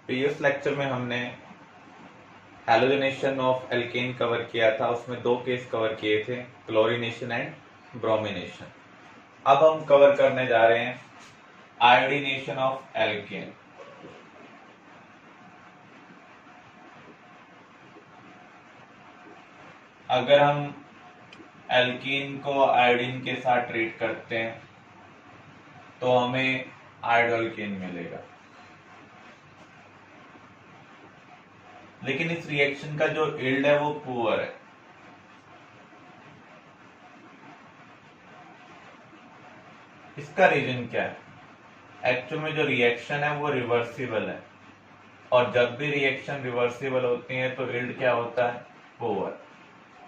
Previous lecture में हमने halogenation of alkene cover किया था। उसमें दो केस कवर किए थे, क्लोरीनेशन एंड ब्रोमिनेशन। अब हम कवर करने जा रहे हैं आयोडीनेशन ऑफ एल्केन। अगर हम एल्कीन को आयोडीन के साथ ट्रीट करते हैं तो हमें आयोडोल्केन मिलेगा। लेकिन इस रिएक्शन का जो यील्ड है वो पुअर है। इसका रीजन क्या है? एक्चुअल में जो रिएक्शन है वो रिवर्सिबल है, और जब भी रिएक्शन रिवर्सिबल होती है तो यील्ड क्या होता है? पुअर।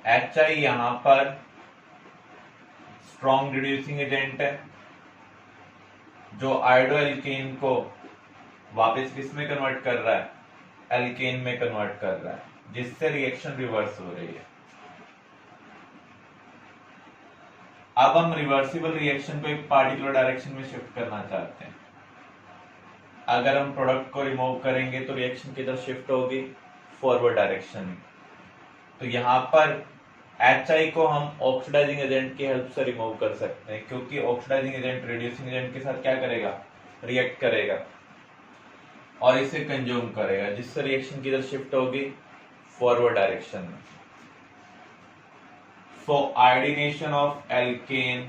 HI यहां पर स्ट्रॉन्ग रिड्यूसिंग एजेंट है जो आयोडोएल्केन को वापस किस में कन्वर्ट कर रहा है? एल्केन में कन्वर्ट कर रहा है, जिससे रिएक्शन रिवर्स हो रही है। अब हम रिवर्सिबल रिएक्शन को एक पार्टिकुलर डायरेक्शन में शिफ्ट करना चाहते हैं। अगर हम प्रोडक्ट को रिमूव करेंगे तो रिएक्शन किधर शिफ्ट होगी? फॉरवर्ड डायरेक्शन में। तो यहां पर HI को हम ऑक्सीडाइजिंग एजेंट की हेल्प से रिमूव कर सकते हैं, क्योंकि ऑक्सीडाइजिंग एजेंट रिड्यूसिंग एजेंट के साथ क्या करेगा? रिएक्ट करेगा और इसे कंज्यूम करेगा, जिससे रिएक्शन किधर शिफ्ट होगी? फॉरवर्ड डायरेक्शन में। So iodination of alkane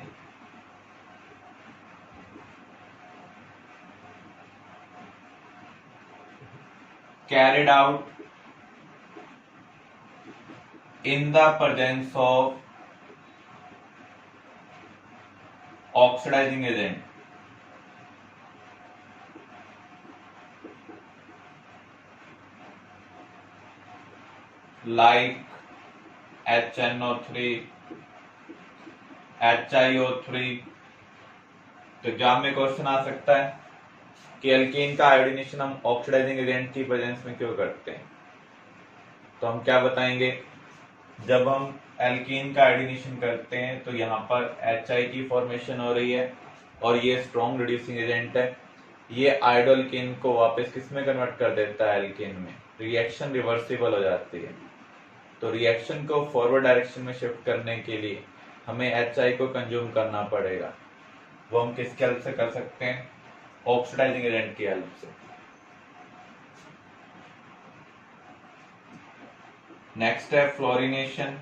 carried out in the presence of oxidizing agent like HNO3, HiO3। तो एग्जाम में क्वेश्चन आ सकता है कि एल्केन का आयोडीनेशन हम ऑक्सीडाइजिंग एजेंट की प्रेजेंस में क्यों करते हैं। तो हम क्या बताएंगे? जब हम एल्कीन का आयोडीनेशन करते हैं तो यहाँ पर HI की फॉर्मेशन हो रही है, और ये स्ट्रॉन्ग रिड्यूसिंग एजेंट है। ये आयोडोल्केन को वापस किस में कन्वर्ट कर देता है? एल्केन में। रिएक्शन रिवर्सिबल हो जाती है। तो रिएक्शन को फॉरवर्ड डायरेक्शन में शिफ्ट करने के लिए हमें HI को कंज्यूम करना पड़ेगा। वो हम किसकी हेल्प से कर सकते हैं? ऑक्सीडाइजिंग एजेंट की हेल्प से। नेक्स्ट है फ्लोरिनेशन।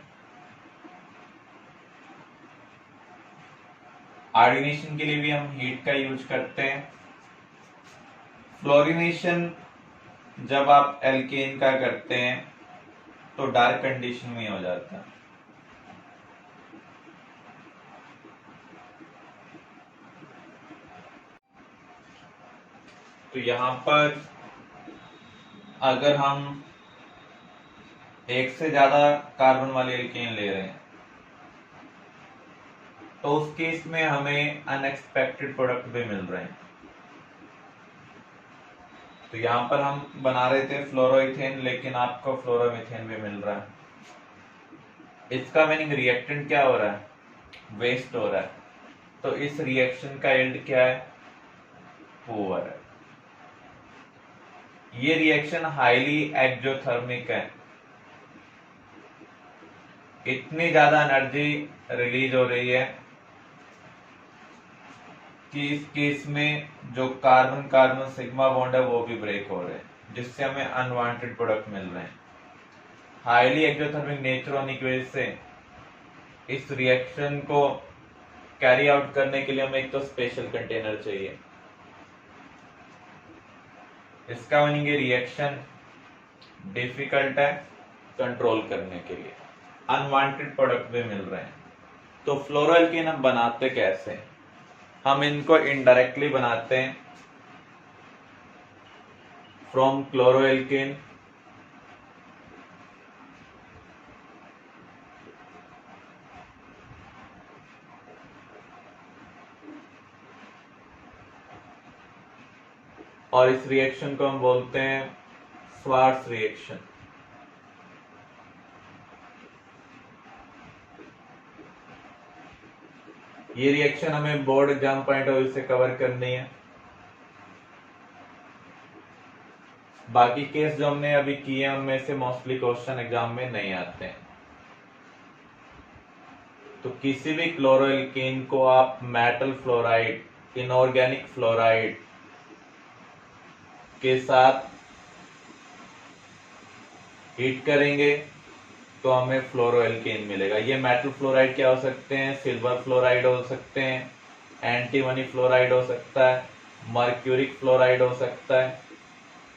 आयोडीनेशन के लिए भी हम हीट का यूज करते हैं। फ्लोरिनेशन जब आप एल्केन का करते हैं तो डार्क कंडीशन में हो जाता है। तो यहां पर अगर हम एक से ज्यादा कार्बन वाले एल्केन ले रहे हैं तो उस केस में हमें अनएक्सपेक्टेड प्रोडक्ट भी मिल रहे हैं। तो यहां पर हम बना रहे थे फ्लोरोइथेन, लेकिन आपको फ्लोरोमीथेन भी मिल रहा है। इसका मीनिंग रिएक्टेंट क्या हो रहा है? वेस्ट हो रहा है। तो इस रिएक्शन का यील्ड क्या है? पुअर है। ये रिएक्शन हाईली एक्सोथर्मिक है। इतनी ज्यादा एनर्जी रिलीज हो रही है कि इस केस में जो कार्बन कार्बन सिग्मा बॉन्ड है वो भी ब्रेक हो रहे हैं, जिससे हमें अनवांटेड प्रोडक्ट मिल रहे हैं। हाईली एक्सोथर्मिक नेचर होने की वजह से इस रिएक्शन को कैरी आउट करने के लिए हमें एक तो स्पेशल कंटेनर चाहिए। इसका मीनिंग ये रिएक्शन डिफिकल्ट है कंट्रोल करने के लिए, अनवांटेड प्रोडक्ट भी मिल रहे हैं। तो फ्लोरोएल्केन हम बनाते कैसे हैं? हम इनको इनडायरेक्टली बनाते हैं फ्रॉम क्लोरोएल्केन। और इस रिएक्शन को हम बोलते हैं स्वार्ट्ज रिएक्शन। ये रिएक्शन हमें board exam point of view से कवर करनी है। बाकी केस जो हमने अभी किए हैं उनमें से मोस्टली क्वेश्चन एग्जाम में नहीं आते हैं। तो किसी भी क्लोरोएल्कीन को आप मेटल फ्लोराइड, इनऑर्गेनिक फ्लोराइड के साथ हीट करेंगे तो हमें फ्लोरोएल्कीन मिलेगा। ये मेटल फ्लोराइड क्या हो सकते हैं? सिल्वर फ्लोराइड हो सकते हैं, एंटीमनी फ्लोराइड हो सकता है, मर्क्यूरिक फ्लोराइड हो सकता है,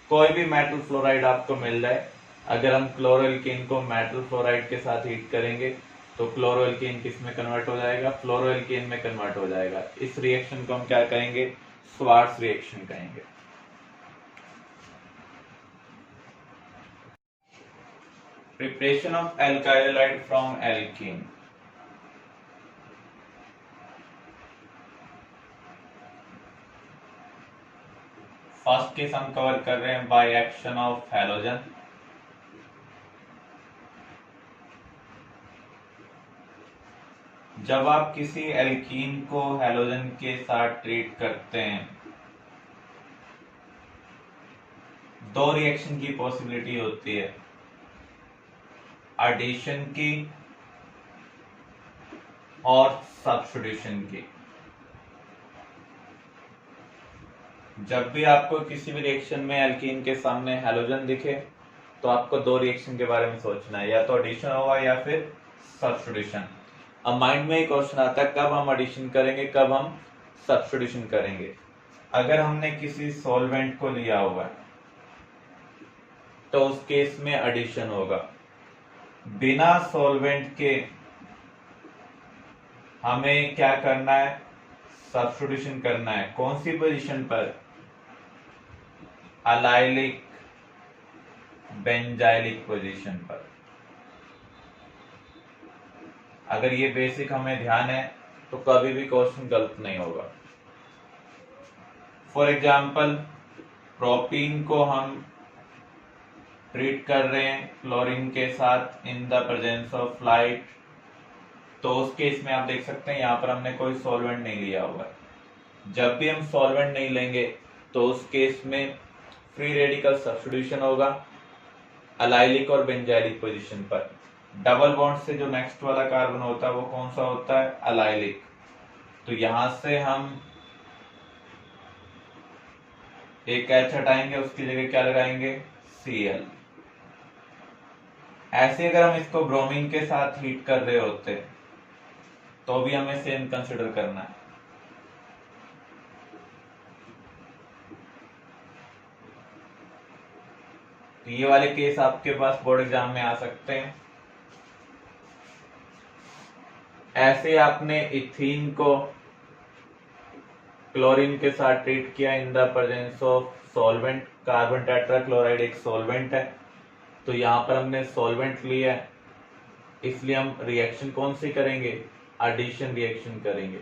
कोई भी मेटल फ्लोराइड आपको मिल जाए। अगर हम क्लोरोएल्कीन को मेटल फ्लोराइड के साथ हीट करेंगे तो क्लोरोएल्कीन किस में कन्वर्ट हो जाएगा? फ्लोरोएल्कीन में कन्वर्ट हो जाएगा। इस रिएक्शन को हम क्या कहेंगे? स्वार्ट्ज रिएक्शन कहेंगे। Preparation of alkyl halide from alkene. First case हम कवर कर रहे हैं बाय एक्शन ऑफ हैलोजन। जब आप किसी एल्कीन को हैलोजन के साथ ट्रीट करते हैं, दो रिएक्शन की पॉसिबिलिटी होती है, एडिशन की और सब्स्टिट्यूशन की। जब भी आपको किसी भी रिएक्शन में एल्कीन के सामने हैलोजन दिखे तो आपको दो रिएक्शन के बारे में सोचना है, या तो एडिशन होगा या फिर सब्स्टिट्यूशन। अब माइंड में एक क्वेश्चन आता है, कब हम एडिशन करेंगे, कब हम सब्स्टिट्यूशन करेंगे। अगर हमने किसी सॉल्वेंट को लिया होगा तो उस केस में एडिशन होगा। बिना सॉल्वेंट के हमें क्या करना है? सब्स्टिट्यूशन करना है। कौन सी पोजीशन पर? अलाइलिक बेंजाइलिक पोजीशन पर। अगर ये बेसिक हमें ध्यान है तो कभी भी क्वेश्चन गलत नहीं होगा। फॉर एग्जाम्पल, प्रोपीन को हम ट्रीट कर रहे हैं क्लोरीन के साथ इन द प्रेजेंस ऑफ लाइट, तो उस केस में आप देख सकते हैं यहाँ पर हमने कोई सॉल्वेंट नहीं लिया होगा। जब भी हम सॉल्वेंट नहीं लेंगे तो उस केस में फ्री रेडिकल सब्स्टिट्यूशन होगा अलाइलिक और बेंजाइलिक पोजीशन पर। डबल बॉन्ड से जो नेक्स्ट वाला कार्बन होता है वो कौन सा होता है? अलाइलिक। तो यहां से हम एक H हटाएंगे, उसकी जगह क्या लगाएंगे? Cl। ऐसे अगर हम इसको ब्रोमीन के साथ हीट कर रहे होते तो भी हमें सेम कंसिडर करना है। तो ये वाले केस आपके पास बोर्ड एग्जाम में आ सकते हैं। ऐसे आपने इथीन को क्लोरीन के साथ ट्रीट किया इन the presence of solvent. Carbon tetrachloride एक सॉल्वेंट है, तो यहां पर हमने सॉल्वेंट लिया है, इसलिए हम रिएक्शन कौन सी करेंगे? एडिशन रिएक्शन करेंगे।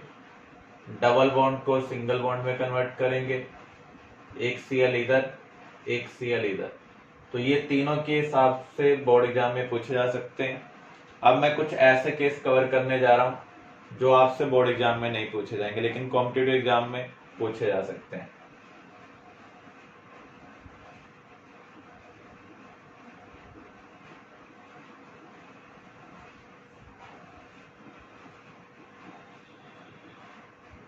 डबल बॉन्ड को सिंगल बॉन्ड में कन्वर्ट करेंगे, एक Cl इधर, एक Cl इधर। तो ये तीनों केस आपसे बोर्ड एग्जाम में पूछे जा सकते हैं। अब मैं कुछ ऐसे केस कवर करने जा रहा हूं जो आपसे बोर्ड एग्जाम में नहीं पूछे जाएंगे लेकिन कॉम्पिटिटिव एग्जाम में पूछे जा सकते हैं।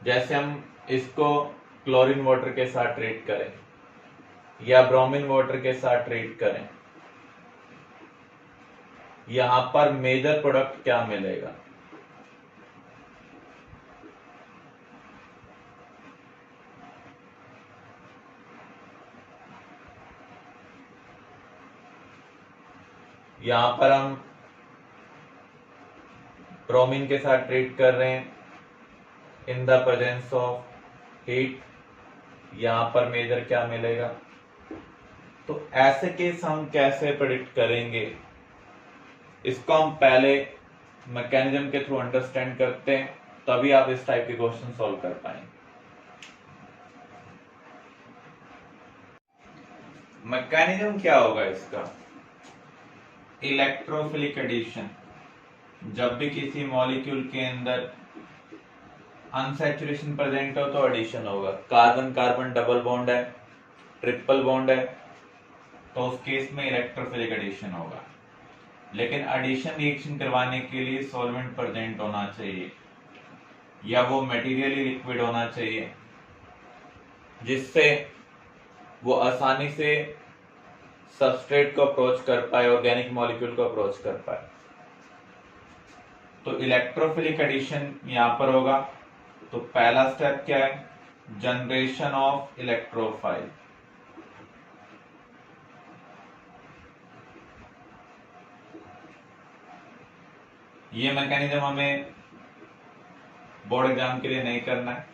जैसे हम इसको क्लोरीन वाटर के साथ ट्रीट करें या ब्रोमीन वाटर के साथ ट्रीट करें, यहां पर मेजर प्रोडक्ट क्या मिलेगा? यहां पर हम ब्रोमीन के साथ ट्रीट कर रहे हैं in the presence of heat, यहां पर मेजर क्या मिलेगा? तो ऐसे केस हम कैसे प्रेडिक्ट करेंगे? इसको हम पहले मैकेनिज्म के थ्रू अंडरस्टैंड करते हैं, तभी आप इस टाइप के क्वेश्चन सॉल्व कर पाएंगे। मैकेनिज्म क्या होगा इसका? Electrophilic addition. जब भी किसी मॉलिक्यूल के अंदर अनसैचुरेशन प्रेजेंट हो तो एडिशन होगा। कार्बन कार्बन डबल बॉन्ड है, ट्रिपल बॉन्ड है, तो उस केस में इलेक्ट्रोफिलिक एडिशन होगा। लेकिन एडिशन रिएक्शन करवाने के लिए सॉल्वेंट प्रेजेंट होना चाहिए या वो मटेरियली लिक्विड होना चाहिए जिससे वो आसानी से सबस्ट्रेट को अप्रोच कर पाए, ऑर्गेनिक मॉलिक्यूल को अप्रोच कर पाए। तो इलेक्ट्रोफिलिक एडिशन यहां पर होगा। तो पहला स्टेप क्या है? Generation of electrophile. ये मैकेनिज्म हमें बोर्ड एग्जाम के लिए नहीं करना है।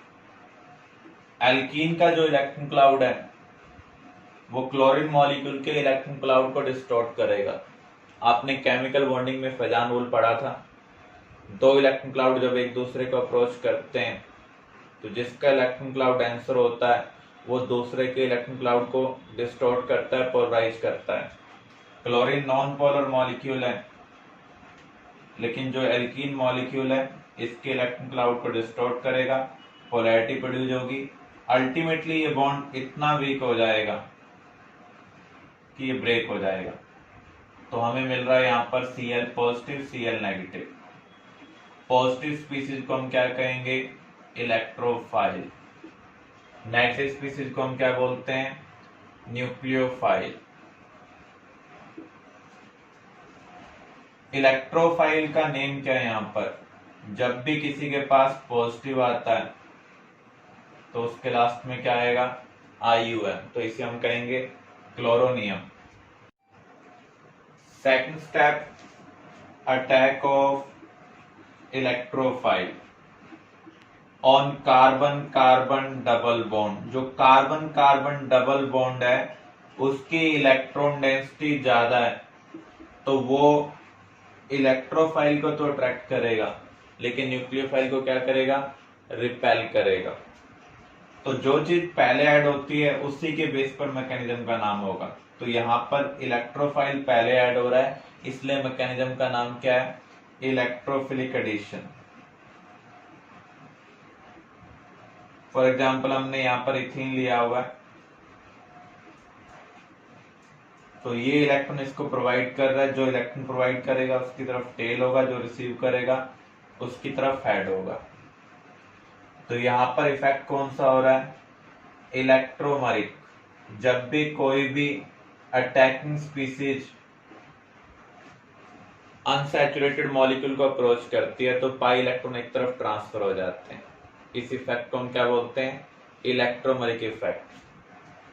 एल्कीन का जो इलेक्ट्रॉन क्लाउड है वो क्लोरीन मॉलिक्यूल के इलेक्ट्रॉन क्लाउड को डिस्टॉर्ट करेगा। आपने केमिकल बॉन्डिंग में फेजान रूल पढ़ा था। दो इलेक्ट्रॉन क्लाउड जब एक दूसरे को अप्रोच करते हैं तो जिसका इलेक्ट्रॉन क्लाउड डेंसर होता है वो दूसरे के इलेक्ट्रॉन क्लाउड को डिस्टॉर्ट करता है, पोलराइज करता है। क्लोरीन नॉन पोलर मॉलिक्यूल है, लेकिन जो एल्कीन मॉलिक्यूल है इसके इलेक्ट्रॉन क्लाउड को डिस्टॉर्ट करेगा, पोलैरिटी प्रोड्यूस होगी। अल्टीमेटली ये बॉन्ड इतना वीक हो जाएगा कि ये ब्रेक हो जाएगा। तो हमें मिल रहा है यहाँ पर Cl positive, Cl negative. Positive species को हम क्या कहेंगे? इलेक्ट्रोफाइल। नेगेटिव स्पीसीज को हम क्या बोलते हैं? न्यूक्लियोफाइल। इलेक्ट्रोफाइल का नेम क्या है यहाँ पर? जब भी किसी के पास पॉजिटिव आता है तो उसके लास्ट में क्या आएगा? IUM। तो इसे हम कहेंगे chloronium. Second step, attack of electrophile on carbon carbon double bond. जो कार्बन कार्बन डबल बॉन्ड है उसकी इलेक्ट्रॉन डेंसिटी ज्यादा है तो वो इलेक्ट्रोफाइल को तो अट्रैक्ट करेगा लेकिन न्यूक्लियोफाइल को क्या करेगा? रिपेल करेगा। तो जो चीज पहले ऐड होती है उसी के बेस पर मैकेनिज्म का नाम होगा। तो यहाँ पर इलेक्ट्रोफाइल पहले ऐड हो रहा है इसलिए मैकेनिज्म का नाम क्या है? Electrophilic addition. फॉर एग्जाम्पल हमने यहाँ पर इथीन लिया हुआ है तो ये इलेक्ट्रॉन इसको प्रोवाइड कर रहा है। जो इलेक्ट्रॉन प्रोवाइड करेगा उसकी तरफ टेल होगा, जो रिसीव करेगा उसकी तरफ हेड होगा। तो यहाँ पर इफेक्ट कौन सा हो रहा है? इलेक्ट्रोमरिक। जब भी कोई भी अटैकिंग स्पीसीज अनसैचुरेटेड मॉलिक्यूल को अप्रोच करती है तो पाई इलेक्ट्रॉन एक तरफ ट्रांसफर हो जाते हैं। इस इफेक्ट को हम क्या बोलते हैं? Electromeric effect.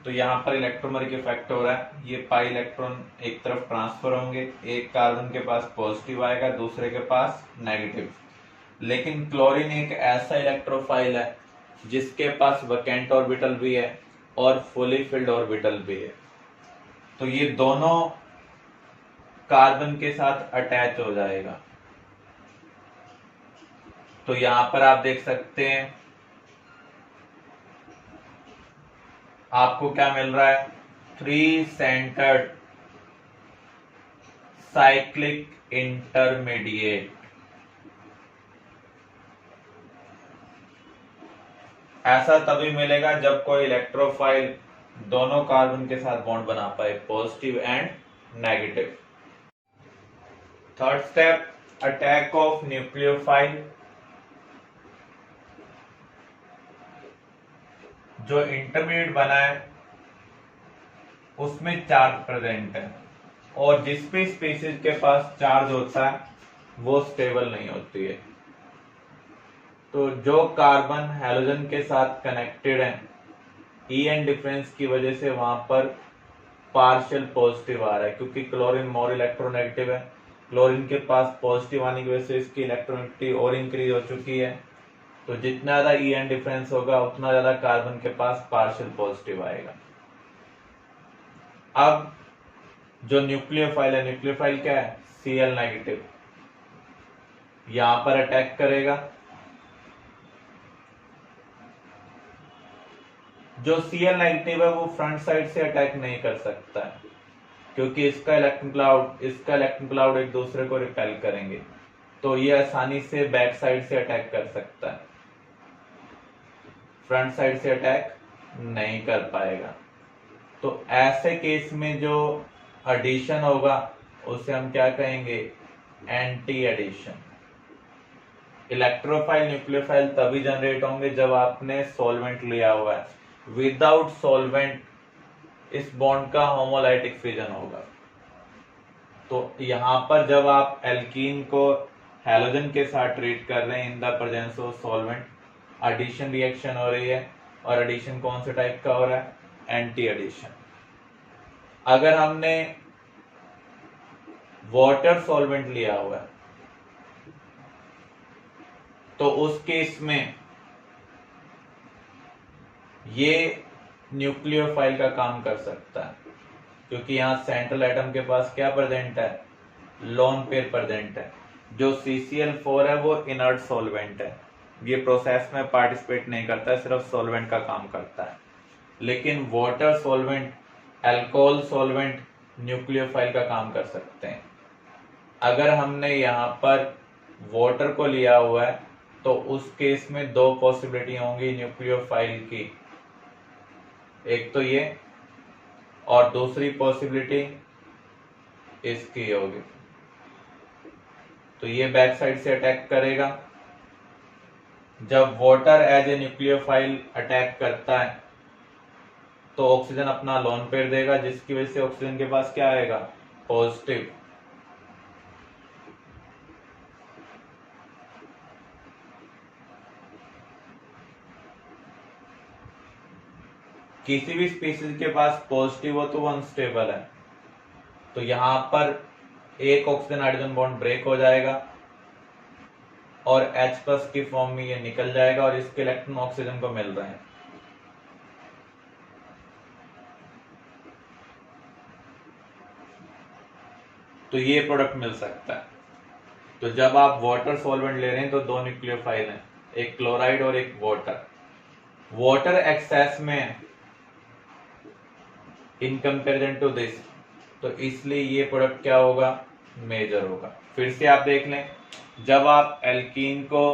तो यहाँ पर इलेक्ट्रोमरिक इफेक्ट हो रहा है। ये पाई इलेक्ट्रॉन एक तरफ ट्रांसफर होंगे, एक कार्बन के पास पॉजिटिव आएगा, दूसरे के पास नेगेटिव। लेकिन क्लोरीन एक ऐसा इलेक्ट्रोफाइल है जिसके पास वैकेंट ऑर्बिटल भी है और फुली फिल्ड ऑर्बिटल भी है। तो ये दोनों कार्बन के साथ अटैच हो जाएगा। तो यहां पर आप देख सकते हैं आपको क्या मिल रहा है? 3 सेंटर्ड साइक्लिक इंटरमीडिएट। ऐसा तभी मिलेगा जब कोई इलेक्ट्रोफाइल दोनों कार्बन के साथ बॉन्ड बना पाए, positive and negative. Third step, attack of nucleophile. जो इंटरमीडिएट बना है उसमें चार्ज प्रेजेंट है और जिस भी स्पीसीज के पास चार्ज होता है वो स्टेबल नहीं होती है। तो जो कार्बन हैलोजन के साथ कनेक्टेड है EN डिफरेंस की वजह से वहां पर पार्शियल पॉजिटिव आ रहा है क्योंकि क्लोरीन मोर इलेक्ट्रोनेगेटिव है। क्लोरीन के पास पॉजिटिव आने की वजह से इसकी इलेक्ट्रोनेगेटिविटी और इंक्रीज हो चुकी है। तो जितना ज्यादा EN डिफरेंस होगा उतना ज्यादा कार्बन के पास पार्शियल पॉजिटिव आएगा। अब जो न्यूक्लियोफाइल है, न्यूक्लियोफाइल क्या है? Cl negative. यहां पर अटैक करेगा। जो Cl नेगेटिव है वो फ्रंट साइड से अटैक नहीं कर सकता है क्योंकि इसका इलेक्ट्रॉन क्लाउड एक दूसरे को रिपेल करेंगे। तो ये आसानी से बैक साइड से अटैक कर सकता है, फ्रंट साइड से अटैक नहीं कर पाएगा। तो ऐसे केस में जो एडिशन होगा उसे हम क्या कहेंगे, एंटी एडिशन। इलेक्ट्रोफाइल न्यूक्लियोफाइल तभी जनरेट होंगे जब आपने सॉल्वेंट लिया हुआ है, विदाउट सॉल्वेंट इस बॉन्ड का होमोलाइटिक फिजन होगा। तो यहां पर जब आप एल्कीन को हैलोजन के साथ ट्रीट कर रहे हैं in the presence of solvent, addition reaction हो रही है, और एडिशन कौन से टाइप का हो रहा है, एंटी एडिशन। अगर हमने वाटर सॉल्वेंट लिया हुआ है तो उस केस में ये न्यूक्लियोफाइल का काम कर सकता है, क्योंकि यहां सेंट्रल एटम के पास क्या प्रेजेंट है, लोन पेयर प्रेजेंट है। जो CCl4 है वो इनर्ट सॉल्वेंट है, ये प्रोसेस में पार्टिसिपेट नहीं करता है, सिर्फ सॉल्वेंट का काम करता है। लेकिन water solvent, alcohol solvent nucleophile का काम कर सकते हैं। अगर हमने यहाँ पर वाटर को लिया हुआ है तो उस केस में दो पॉसिबिलिटी होंगी न्यूक्लियोफाइल की, एक तो ये और दूसरी पॉसिबिलिटी इसकी होगी। तो ये बैक साइड से अटैक करेगा। जब water as a nucleophile attack करता है तो ऑक्सीजन अपना लोन पेयर देगा, जिसकी वजह से ऑक्सीजन के पास क्या आएगा, पॉजिटिव। किसी भी स्पीशीज के पास पॉजिटिव हो तो वो अनस्टेबल है, तो यहां पर एक ऑक्सीजन हाइड्रोजन बॉन्ड ब्रेक हो जाएगा और H+ की फॉर्म में ये निकल जाएगा और इसके इलेक्ट्रॉन ऑक्सीजन को मिल रहे हैं। तो ये प्रोडक्ट मिल सकता है। तो जब आप वाटर सॉल्वेंट ले रहे हैं तो दो न्यूक्लियोफाइल हैं, एक क्लोराइड और एक वाटर। वाटर एक्सेस में इन कंपेरिजन टू दिस, तो इसलिए ये प्रोडक्ट क्या होगा, मेजर होगा। फिर से आप देख लें, जब आप एल्कीन को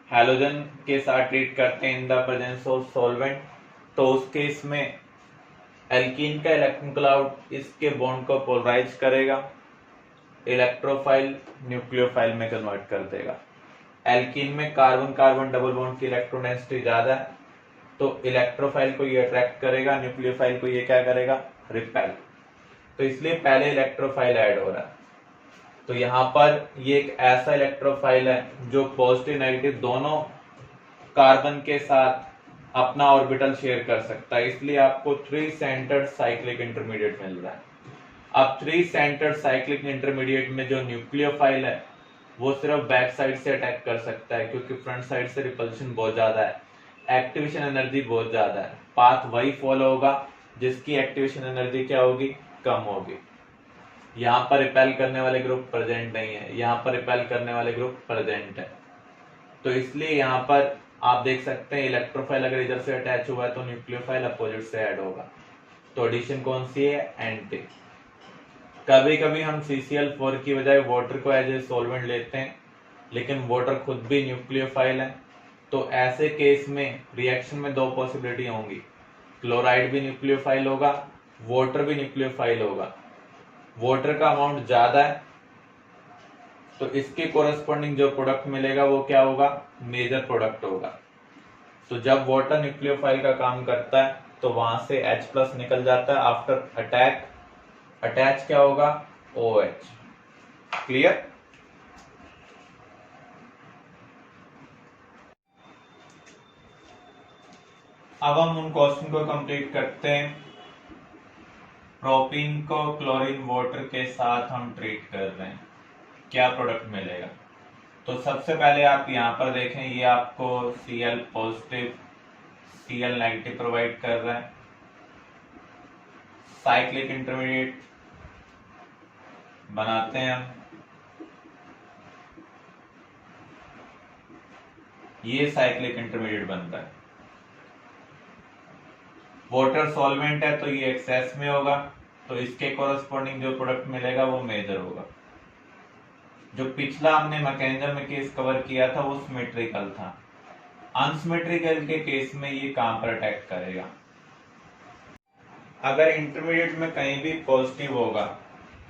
हैलोजन के साथ ट्रीट करते हैं in the presence of solvent, तो उस केस में एल्कीन का इलेक्ट्रॉन क्लाउड इसके बॉन्ड को पोलराइज करेगा, इलेक्ट्रोफाइल न्यूक्लियोफाइल में कन्वर्ट कर देगा। एल्कीन में कार्बन कार्बन डबल बॉन्ड की इलेक्ट्रॉन डेंसिटी ज्यादा है, तो इलेक्ट्रोफाइल को ये अट्रैक्ट करेगा, न्यूक्लियोफाइल को ये क्या करेगा, रिपेल। तो इसलिए पहले इलेक्ट्रोफाइल ऐड हो रहा है। तो यहां पर ये एक ऐसा इलेक्ट्रोफाइल है जो पॉजिटिव नेगेटिव दोनों कार्बन के साथ अपना ऑर्बिटल शेयर कर सकता है, इसलिए आपको 3 सेंटर्ड साइक्लिक इंटरमीडिएट मिल रहा है। अब 3 सेंटर्ड साइक्लिक इंटरमीडिएट में जो न्यूक्लियोफाइल है वो सिर्फ बैक साइड से अटैक कर सकता है, क्योंकि फ्रंट साइड से रिपल्शन बहुत ज्यादा है, एक्टिवेशन एनर्जी बहुत ज्यादा है। पाथ वही फॉलो होगा जिसकी एक्टिवेशन एनर्जी क्या होगी, कम होगी। यहाँ पर रिपेल करने वाले ग्रुप प्रेजेंट नहीं है, यहाँ पर रिपेल करने वाले ग्रुप प्रेजेंट है। तो इसलिए यहाँ पर आप देख सकते हैं इलेक्ट्रोफाइल अगर इधर से अटैच हुआ है तो न्यूक्लियोफाइल अपोजिट से ऐड होगा। तो एडिशन कौन सी है, एंटी। कभी कभी हम CCl4 की बजाय वाटर को एज ए सॉल्वेंट लेते हैं, लेकिन वाटर खुद भी न्यूक्लियोफाइल है, तो ऐसे केस में रिएक्शन में दो पॉसिबिलिटी होंगी, क्लोराइड भी न्यूक्लियोफाइल होगा, वाटर भी न्यूक्लियोफाइल होगा। वाटर का अमाउंट ज्यादा है तो इसके कोरस्पॉन्डिंग जो प्रोडक्ट मिलेगा वो क्या होगा, मेजर प्रोडक्ट होगा। तो जब वाटर न्यूक्लियोफाइल का काम करता है तो वहां से H+ निकल जाता है, आफ्टर अटैक अटैच क्या होगा, OH। क्लियर। अब हम उन क्वेश्चन को कंप्लीट करते हैं। प्रोपीन को क्लोरीन वाटर के साथ हम ट्रीट कर रहे हैं, क्या प्रोडक्ट मिलेगा। तो सबसे पहले आप यहाँ पर देखें, ये आपको Cl positive Cl negative provide कर रहा है। साइक्लिक इंटरमीडिएट बनाते हैं हम, ये साइक्लिक इंटरमीडिएट बनता है। वाटर सॉल्वेंट है तो ये एक्सेस में होगा, तो इसके कोरस्पॉन्डिंग जो प्रोडक्ट मिलेगा वो मेजर होगा। जो पिछला हमने मैकेनिज्म में केस कवर किया था वो सिमेट्रिकल था, अनसिमेट्रिकल के केस में ये कहां पर अटैक करेगा, अगर इंटरमीडिएट में कहीं भी पॉजिटिव होगा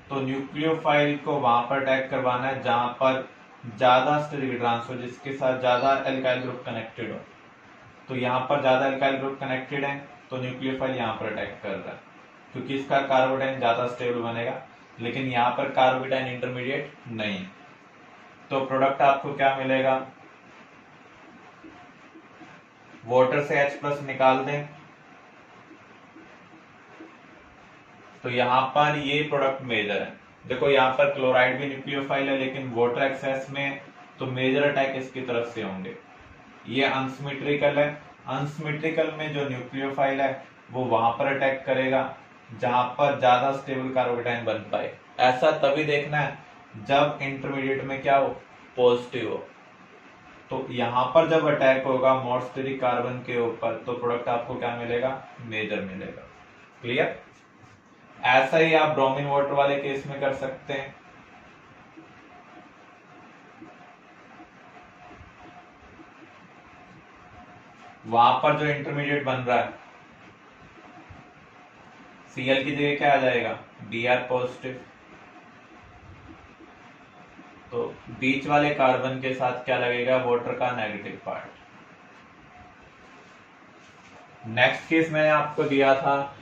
तो न्यूक्लियोफाइल को वहां पर अटैक करवाना है जहां पर ज्यादा स्टेरिक ट्रांसफर, जिसके साथ ज्यादा एल्काइल ग्रुप कनेक्टेड हो। तो यहाँ पर ज्यादा एल्काइल ग्रुप कनेक्टेड है तो न्यूक्लियोफाइल यहाँ पर अटैक कर रहा है, क्योंकि इसका कार्बोटाइन ज्यादा स्टेबल बनेगा, लेकिन यहाँ पर कार्बोटाइन इंटरमीडिएट नहीं। तो प्रोडक्ट आपको क्या मिलेगा, वाटर से H+ निकाल दें तो यहाँ पर ये प्रोडक्ट मेजर है। देखो यहाँ पर क्लोराइड भी न्यूक्लियोफाइल है, लेकिन वाटर एक्सेस में तो मेजर अटैक इसकी तरफ से होंगे। ये अनसिमेट्रिकल है, अनसिमेट्रिकल में जो न्यूक्लियोफाइल है वो वहां पर अटैक करेगा जहां पर ज्यादा स्टेबल कार्बोटाइन बन पाए। ऐसा तभी देखना है जब इंटरमीडिएट में क्या हो, पॉजिटिव हो। तो यहां पर जब अटैक होगा मोर स्टेरिक कार्बन के ऊपर तो प्रोडक्ट आपको क्या मिलेगा, मेजर मिलेगा। क्लियर। ऐसा ही आप ब्रोमीन वाटर वाले केस में कर सकते हैं। वहां पर जो इंटरमीडिएट बन रहा है Cl की जगह क्या आ जाएगा, Br पॉजिटिव। तो बीच वाले कार्बन के साथ क्या लगेगा, वाटर का नेगेटिव पार्ट। नेक्स्ट केस मैंने आपको दिया था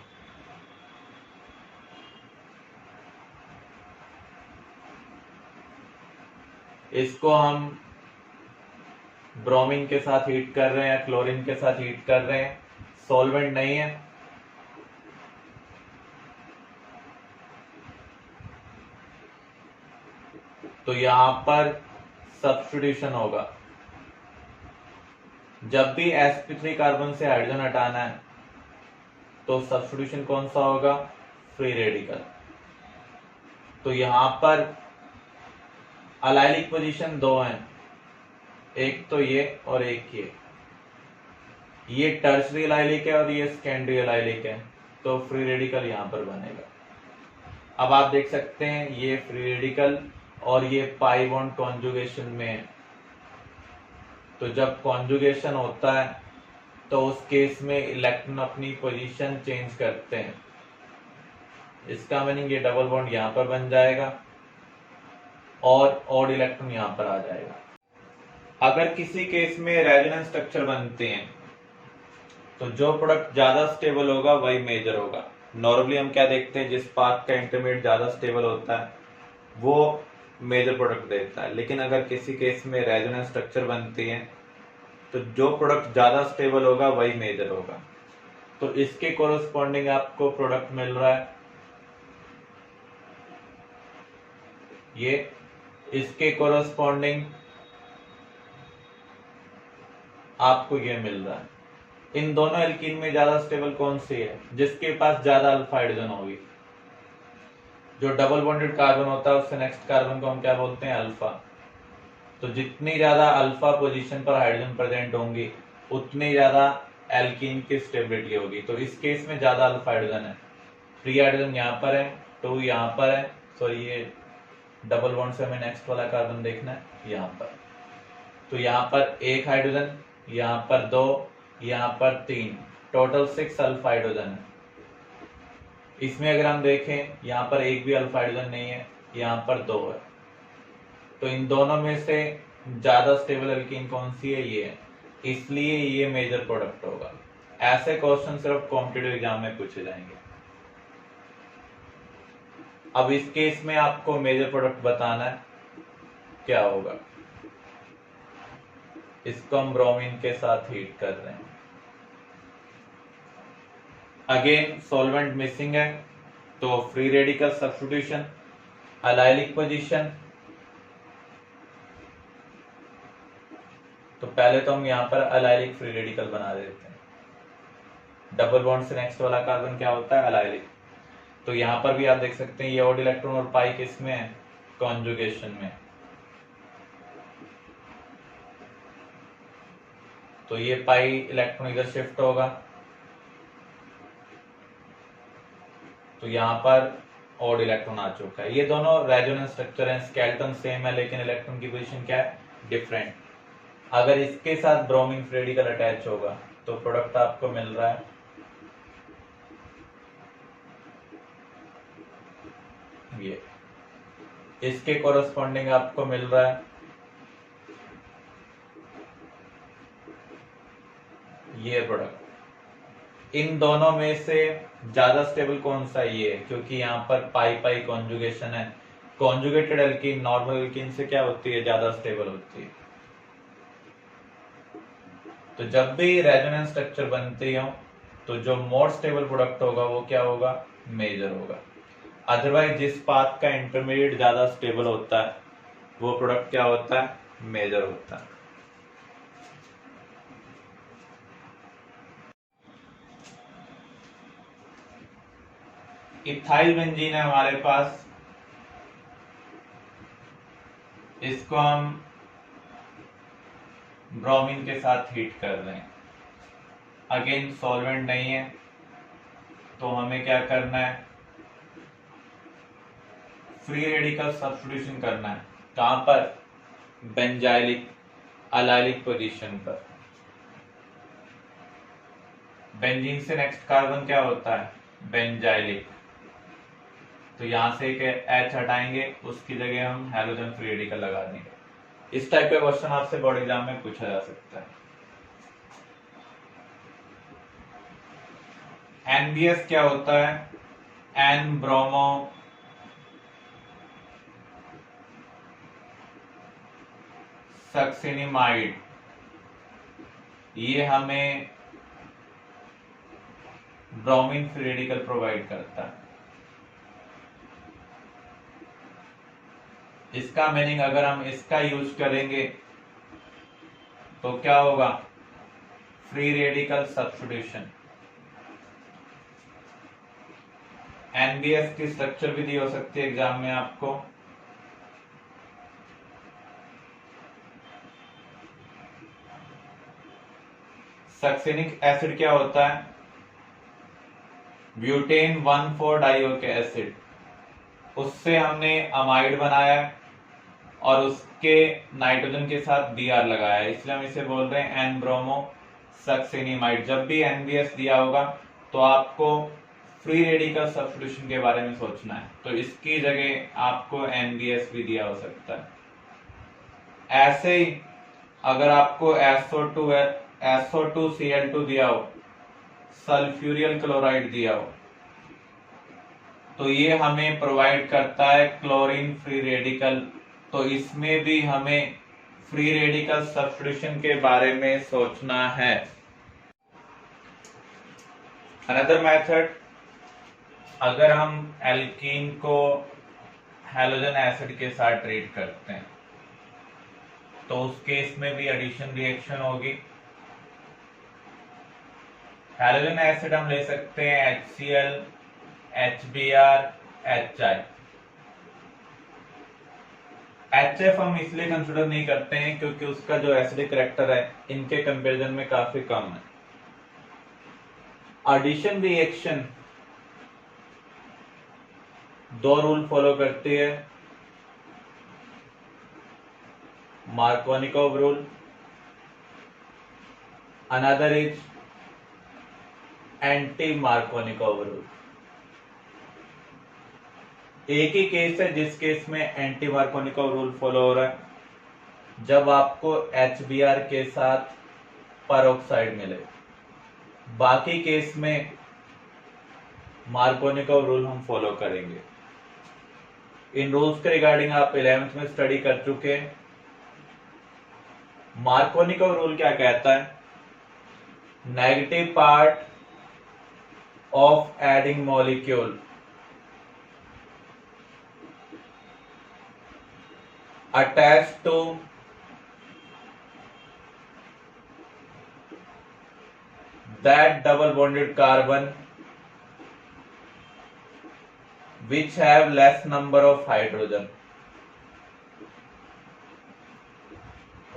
इसको हम ब्रोमीन के साथ हीट कर रहे हैं, क्लोरीन के साथ हीट कर रहे हैं, सॉल्वेंट नहीं है। तो यहां पर सब्स्टिट्यूशन होगा। जब भी sp3 कार्बन से हाइड्रोजन हटाना है तो सब्स्टिट्यूशन कौन सा होगा, फ्री रेडिकल। तो यहां पर अलाइलिक पोजीशन दो हैं, एक तो ये और एक ये टर्शरी अलाइलिक है और ये सेकेंडरी अलाइलिक है, तो फ्री रेडिकल यहां पर बनेगा। अब आप देख सकते हैं ये फ्री रेडिकल और ये पाई बॉन्ड कॉन्जुगेशन में है। तो जब कॉन्जुगेशन होता है तो उस केस में इलेक्ट्रॉन अपनी पोजीशन चेंज करते हैं। इसका मीनिंग ये डबल बॉन्ड यहां पर बन जाएगा और ऑड इलेक्ट्रॉन यहां पर आ जाएगा। अगर किसी केस में रेजोनेंस स्ट्रक्चर बनते हैं तो जो प्रोडक्ट ज्यादा स्टेबल होगा वही मेजर होगा। नॉर्मली हम क्या देखते हैं, जिस पाथ का इंटरमीडिएट ज्यादा स्टेबल होता है वो मेजर प्रोडक्ट देता है। लेकिन अगर किसी केस में रेजोनेंस स्ट्रक्चर बनती है तो जो प्रोडक्ट ज्यादा स्टेबल होगा वही मेजर होगा। तो इसके कोरस्पॉन्डिंग आपको प्रोडक्ट मिल रहा है ये, इसके कोरस्पॉन्डिंग आपको ये मिल रहा है। इन दोनों एल्कीन में ज्यादा स्टेबल कौन सी है, जिसके पास ज्यादा अल्फा हाइड्रोजन होगी। जो डबल बॉन्डेड कार्बन होता है उससे नेक्स्ट कार्बन को हम क्या बोलते हैं, अल्फा। तो जितनी ज्यादा अल्फा पोजीशन पर हाइड्रोजन प्रेजेंट होंगी उतनी ज्यादा एल्कीन की स्टेबिलिटी होगी। तो इस केस में ज्यादा अल्फा हाइड्रोजन है, फ्री हाइड्रोजन यहाँ पर है, 2 यहाँ पर है, सॉरी ये डबल बॉन्ड से हमें नेक्स्ट वाला कार्बन देखना है यहाँ पर। तो यहाँ पर 1 हाइड्रोजन, यहाँ पर 2, यहाँ पर 3, टोटल 6 अल्फा हाइड्रोजन है। इसमें अगर हम देखें यहाँ पर एक भी अल्फा हाइड्रोजन नहीं है, यहाँ पर 2 है। तो इन दोनों में से ज्यादा स्टेबल एल्कीन कौन सी है, ये है, इसलिए ये मेजर प्रोडक्ट होगा। ऐसे क्वेश्चन सिर्फ कॉम्पिटिटिव एग्जाम में पूछे जाएंगे। अब इस केस में आपको मेजर प्रोडक्ट बताना है क्या होगा। इसको हम ब्रोमीन के साथ हीट कर रहे हैं, अगेन सॉल्वेंट मिसिंग है तो free radical substitution, allylic position. तो पहले तो हम यहाँ पर अलाइलिक फ्री रेडिकल बना देते हैं। डबल बॉन्ड से नेक्स्ट वाला कार्बन क्या होता है, अलाइलिक। तो यहाँ पर भी आप देख सकते हैं ये ऑड इलेक्ट्रॉन और पाई किस में है, कॉन्जुगेशन में। तो ये पाई इलेक्ट्रॉन इधर शिफ्ट होगा, तो यहाँ पर ऑड इलेक्ट्रॉन आ चुका है। ये दोनों रेजोनेंस स्ट्रक्चर हैं, स्केलेटन सेम है लेकिन इलेक्ट्रॉन की पोजीशन क्या है, डिफरेंट। अगर इसके साथ ब्रोमीन फ्री रेडिकल अटैच होगा तो प्रोडक्ट आपको मिल रहा है ये इसके कोरस्पॉन्डिंग आपको मिल रहा है ये प्रोडक्ट। इन दोनों में से ज्यादा स्टेबल कौन सा ये है, क्योंकि यहाँ पर पाई पाई कॉन्जुगेशन है। कॉन्जुगेटेड एल्कीन नॉर्मल एल्कीन से क्या होती है, ज्यादा स्टेबल होती है। तो जब भी रेजोनेंस स्ट्रक्चर बनती हो तो जो मोर स्टेबल प्रोडक्ट होगा वो क्या होगा, मेजर होगा। अदरवाइज जिस पाथ का इंटरमीडिएट ज्यादा स्टेबल होता है वो प्रोडक्ट क्या होता है, मेजर होता है। इथाइल बेंजीन है हमारे पास, इसको हम ब्रोमीन के साथ हीट कर रहे हैं। अगेन सॉल्वेंट नहीं है तो हमें क्या करना है, फ्री रेडिकल सब्स्टिट्यूशन करना है। कहां पर, बेंजाइलिक अलाइलिक पोजीशन पर। बेंजीन से नेक्स्ट कार्बन क्या होता है, बेंजाइलिक। तो यहां से एक H हटाएंगे, उसकी जगह हम हैलोजन फ्री रेडिकल लगा देंगे। इस टाइप का क्वेश्चन आपसे बोर्ड एग्जाम में पूछा जा सकता है। NBS क्या होता है, एन ब्रोमो सक्सिनिमाइड। ये हमें ब्रोमीन फ्री रेडिकल प्रोवाइड करता है। इसका मीनिंग अगर हम इसका यूज करेंगे तो क्या होगा, फ्री रेडिकल सब्स्टिट्यूशन। NBS की स्ट्रक्चर भी दी हो सकती है एग्जाम में आपको। सक्सिनिक एसिड क्या होता है, ब्यूटेन 1,4-डाइओके एसिड। उससे हमने अमाइड बनाया और उसके नाइट्रोजन के साथ Br लगाया, इसलिए हम इसे बोल रहे हैं एन ब्रोमो सक्सिनिमाइड। जब भी NBS दिया होगा तो आपको फ्री रेडिकल सब्स्टिट्यूशन के बारे में सोचना है, तो इसकी जगह आपको NBS भी दिया हो सकता है। ऐसे ही अगर आपको SO2Cl2 दिया हो, सल्फ्यूरियल क्लोराइड दिया हो, तो ये हमें प्रोवाइड करता है क्लोरीन फ्री रेडिकल। तो इसमें भी हमें फ्री रेडिकल सब्स्टिट्यूशन के बारे में सोचना है। अनदर मेथड, अगर हम एल्कीन को हैलोजन एसिड के साथ ट्रीट करते हैं तो उस केस में भी एडिशन रिएक्शन होगी। हैलोजन एसिड हम ले सकते हैं HCl, HBr, HI। HF हम इसलिए कंसिडर नहीं करते हैं क्योंकि उसका जो एसिडिक कैरेक्टर है इनके कंपैरिजन में काफी कम है। एडिशन रिएक्शन दो रूल फॉलो करती है, Markovnikov rule, another is anti Markovnikov rule. एक ही केस है जिस केस में एंटी मार्कोनिकोव रूल फॉलो हो रहा है, जब आपको HBr के साथ परऑक्साइड मिले। बाकी केस में मार्कोनिकोव रूल हम फॉलो करेंगे। इन रूल्स के रिगार्डिंग आप 11th में स्टडी कर चुके हैं। मार्कोनिकोव रूल क्या कहता है, negative part of adding molecule attached to that double bonded carbon which have less number of hydrogen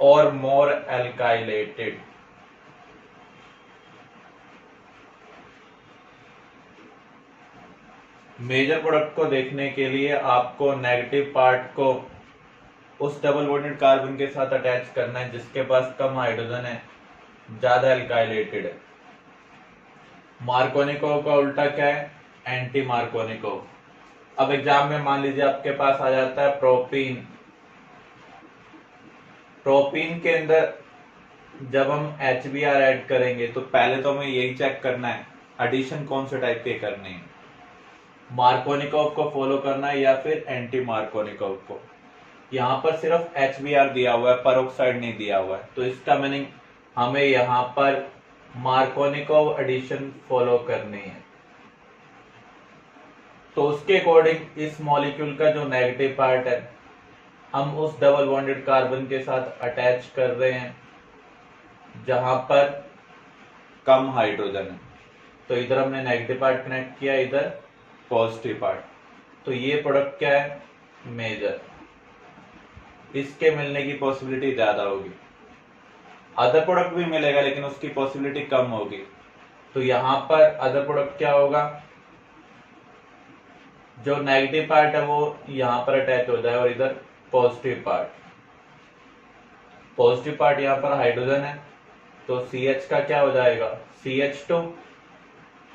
or more alkylated। Major product को देखने के लिए आपको नेगेटिव पार्ट को उस डबल बॉन्डेड कार्बन के साथ अटैच करना है जिसके पास कम हाइड्रोजन है, ज्यादा एल्काइलेटेड है। मार्कोनिकोव का उल्टा क्या है, एंटी मार्कोनिकोव। अब एग्जाम में मान लीजिए आपके पास आ जाता है प्रोपीन। प्रोपीन के अंदर जब हम HBr ऐड करेंगे तो पहले तो हमें यही चेक करना है एडिशन कौन से टाइप के करनी है, मार्कोनिकोव को फॉलो करना है या फिर एंटी मार्कोनिकोव को। यहाँ पर सिर्फ HBr दिया हुआ है, पेरोक्साइड नहीं दिया हुआ है, तो इसका मीनिंग हमें यहाँ पर मार्कोनिकोव एडिशन फॉलो करनी है। तो उसके अकॉर्डिंग इस मॉलिक्यूल का जो नेगेटिव पार्ट है हम उस डबल बॉन्डेड कार्बन के साथ अटैच कर रहे हैं जहां पर कम हाइड्रोजन है। तो इधर हमने नेगेटिव पार्ट कनेक्ट किया, इधर पॉजिटिव पार्ट। तो ये प्रोडक्ट क्या है, मेजर। इसके मिलने की पॉसिबिलिटी ज्यादा होगी। अदर प्रोडक्ट भी मिलेगा लेकिन उसकी पॉसिबिलिटी कम होगी। तो यहां पर अदर प्रोडक्ट क्या होगा, जो नेगेटिव पार्ट है वो यहां पर अटैच हो जाए और इधर पॉजिटिव पार्ट। पॉजिटिव पार्ट यहां पर हाइड्रोजन है तो CH का क्या हो जाएगा, CH2।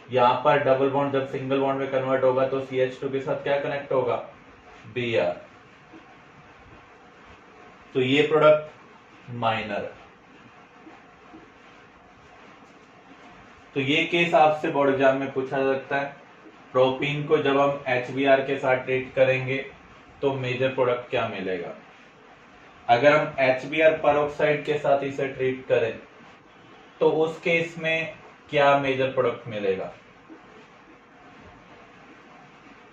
यहां पर डबल बॉन्ड जब सिंगल बॉन्ड में कन्वर्ट होगा तो CH2 के साथ क्या कनेक्ट होगा, Br। तो ये प्रोडक्ट माइनर है। तो ये केस आपसे बोर्ड एग्जाम में पूछा जा सकता है, प्रोपीन को जब हम HBr के साथ ट्रीट करेंगे तो मेजर प्रोडक्ट क्या मिलेगा। अगर हम HBr पेरोक्साइड के साथ इसे ट्रीट करें तो उस केस में क्या मेजर प्रोडक्ट मिलेगा।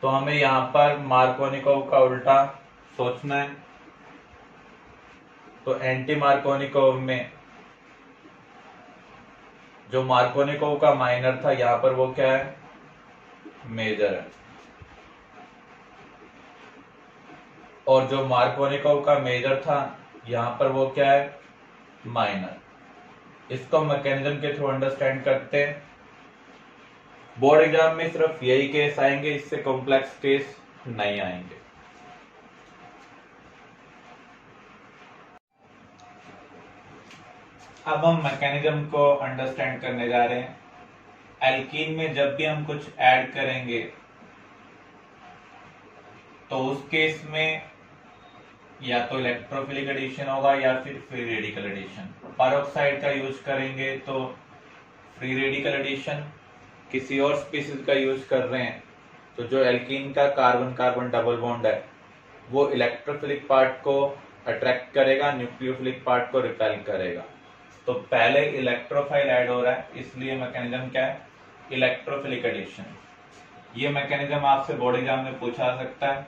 तो हमें यहां पर मार्कोनिकोव का उल्टा सोचना है। तो एंटी मार्कोनिकोव में जो मार्कोनिकोव का माइनर था यहां पर वो क्या है, मेजर है। और जो मार्कोनिकोव का मेजर था यहां पर वो क्या है, माइनर। इसको मैकेनिज्म के थ्रू अंडरस्टैंड करते हैं। बोर्ड एग्जाम में सिर्फ यही केस आएंगे, इससे कॉम्प्लेक्स केस नहीं आएंगे। अब हम मैकेनिज्म को अंडरस्टैंड करने जा रहे हैं। एल्कीन में जब भी हम कुछ ऐड करेंगे तो उस केस में या तो इलेक्ट्रोफिलिक एडिशन होगा या फिर फ्री रेडिकल एडिशन। पेरोक्साइड का यूज करेंगे तो फ्री रेडिकल एडिशन, किसी और स्पीसीज का यूज कर रहे हैं तो जो एल्कीन का कार्बन कार्बन डबल बॉन्ड है वो इलेक्ट्रोफिलिक पार्ट को अट्रैक्ट करेगा, न्यूक्लियोफिलिक पार्ट को रिपेल करेगा। तो पहले इलेक्ट्रोफाइल ऐड हो रहा है, इसलिए मैकेनिज्म क्या है, इलेक्ट्रोफिलिक एडिशन। ये मैकेनिज्म आपसे बोर्ड एग्जाम में पूछा जा सकता है।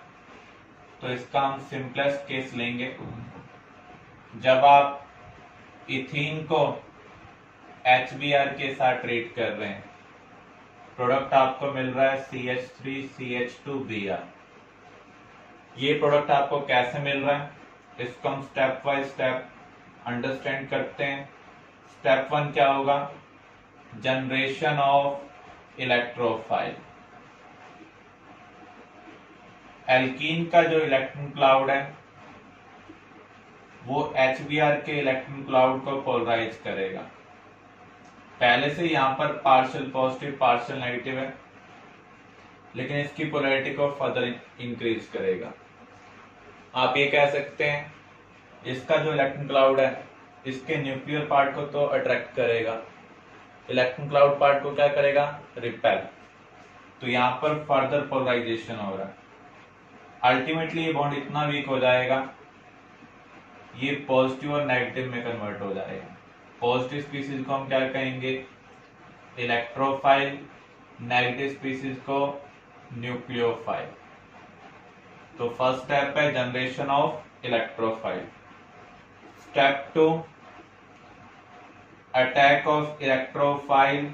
तो इसका हम सिंपलेस्ट केस लेंगे, जब आप इथीन को HBr के साथ ट्रीट कर रहे हैं, प्रोडक्ट आपको मिल रहा है CH3CH2Br। ये प्रोडक्ट आपको कैसे मिल रहा है, इसको हम स्टेप बाय स्टेप अंडरस्टैंड करते हैं। स्टेप 1 क्या होगा, जनरेशन ऑफ इलेक्ट्रोफाइल। एल्कीन का जो इलेक्ट्रॉन क्लाउड है वो HBr के इलेक्ट्रॉन क्लाउड को पोलराइज करेगा। पहले से यहां पर पार्शियल पॉजिटिव पार्शियल नेगेटिव है, लेकिन इसकी पोलैरिटी को फर्दर इंक्रीज करेगा। आप ये कह सकते हैं इसका जो इलेक्ट्रॉन क्लाउड है इसके न्यूक्लियर पार्ट को तो अट्रैक्ट करेगा, इलेक्ट्रॉन क्लाउड पार्ट को क्या करेगा, रिपेल। तो यहाँ पर फर्दर पोलराइजेशन हो रहा है। अल्टीमेटली ये बॉन्ड इतना वीक हो जाएगा, ये पॉजिटिव और नेगेटिव में कन्वर्ट हो जाएगा। पॉजिटिव स्पीसीज को हम क्या कहेंगे, इलेक्ट्रोफाइल, नेगेटिव स्पीसीज को न्यूक्लियोफाइल। तो फर्स्ट स्टेप है generation of electrophile. Step 2, attack of electrophile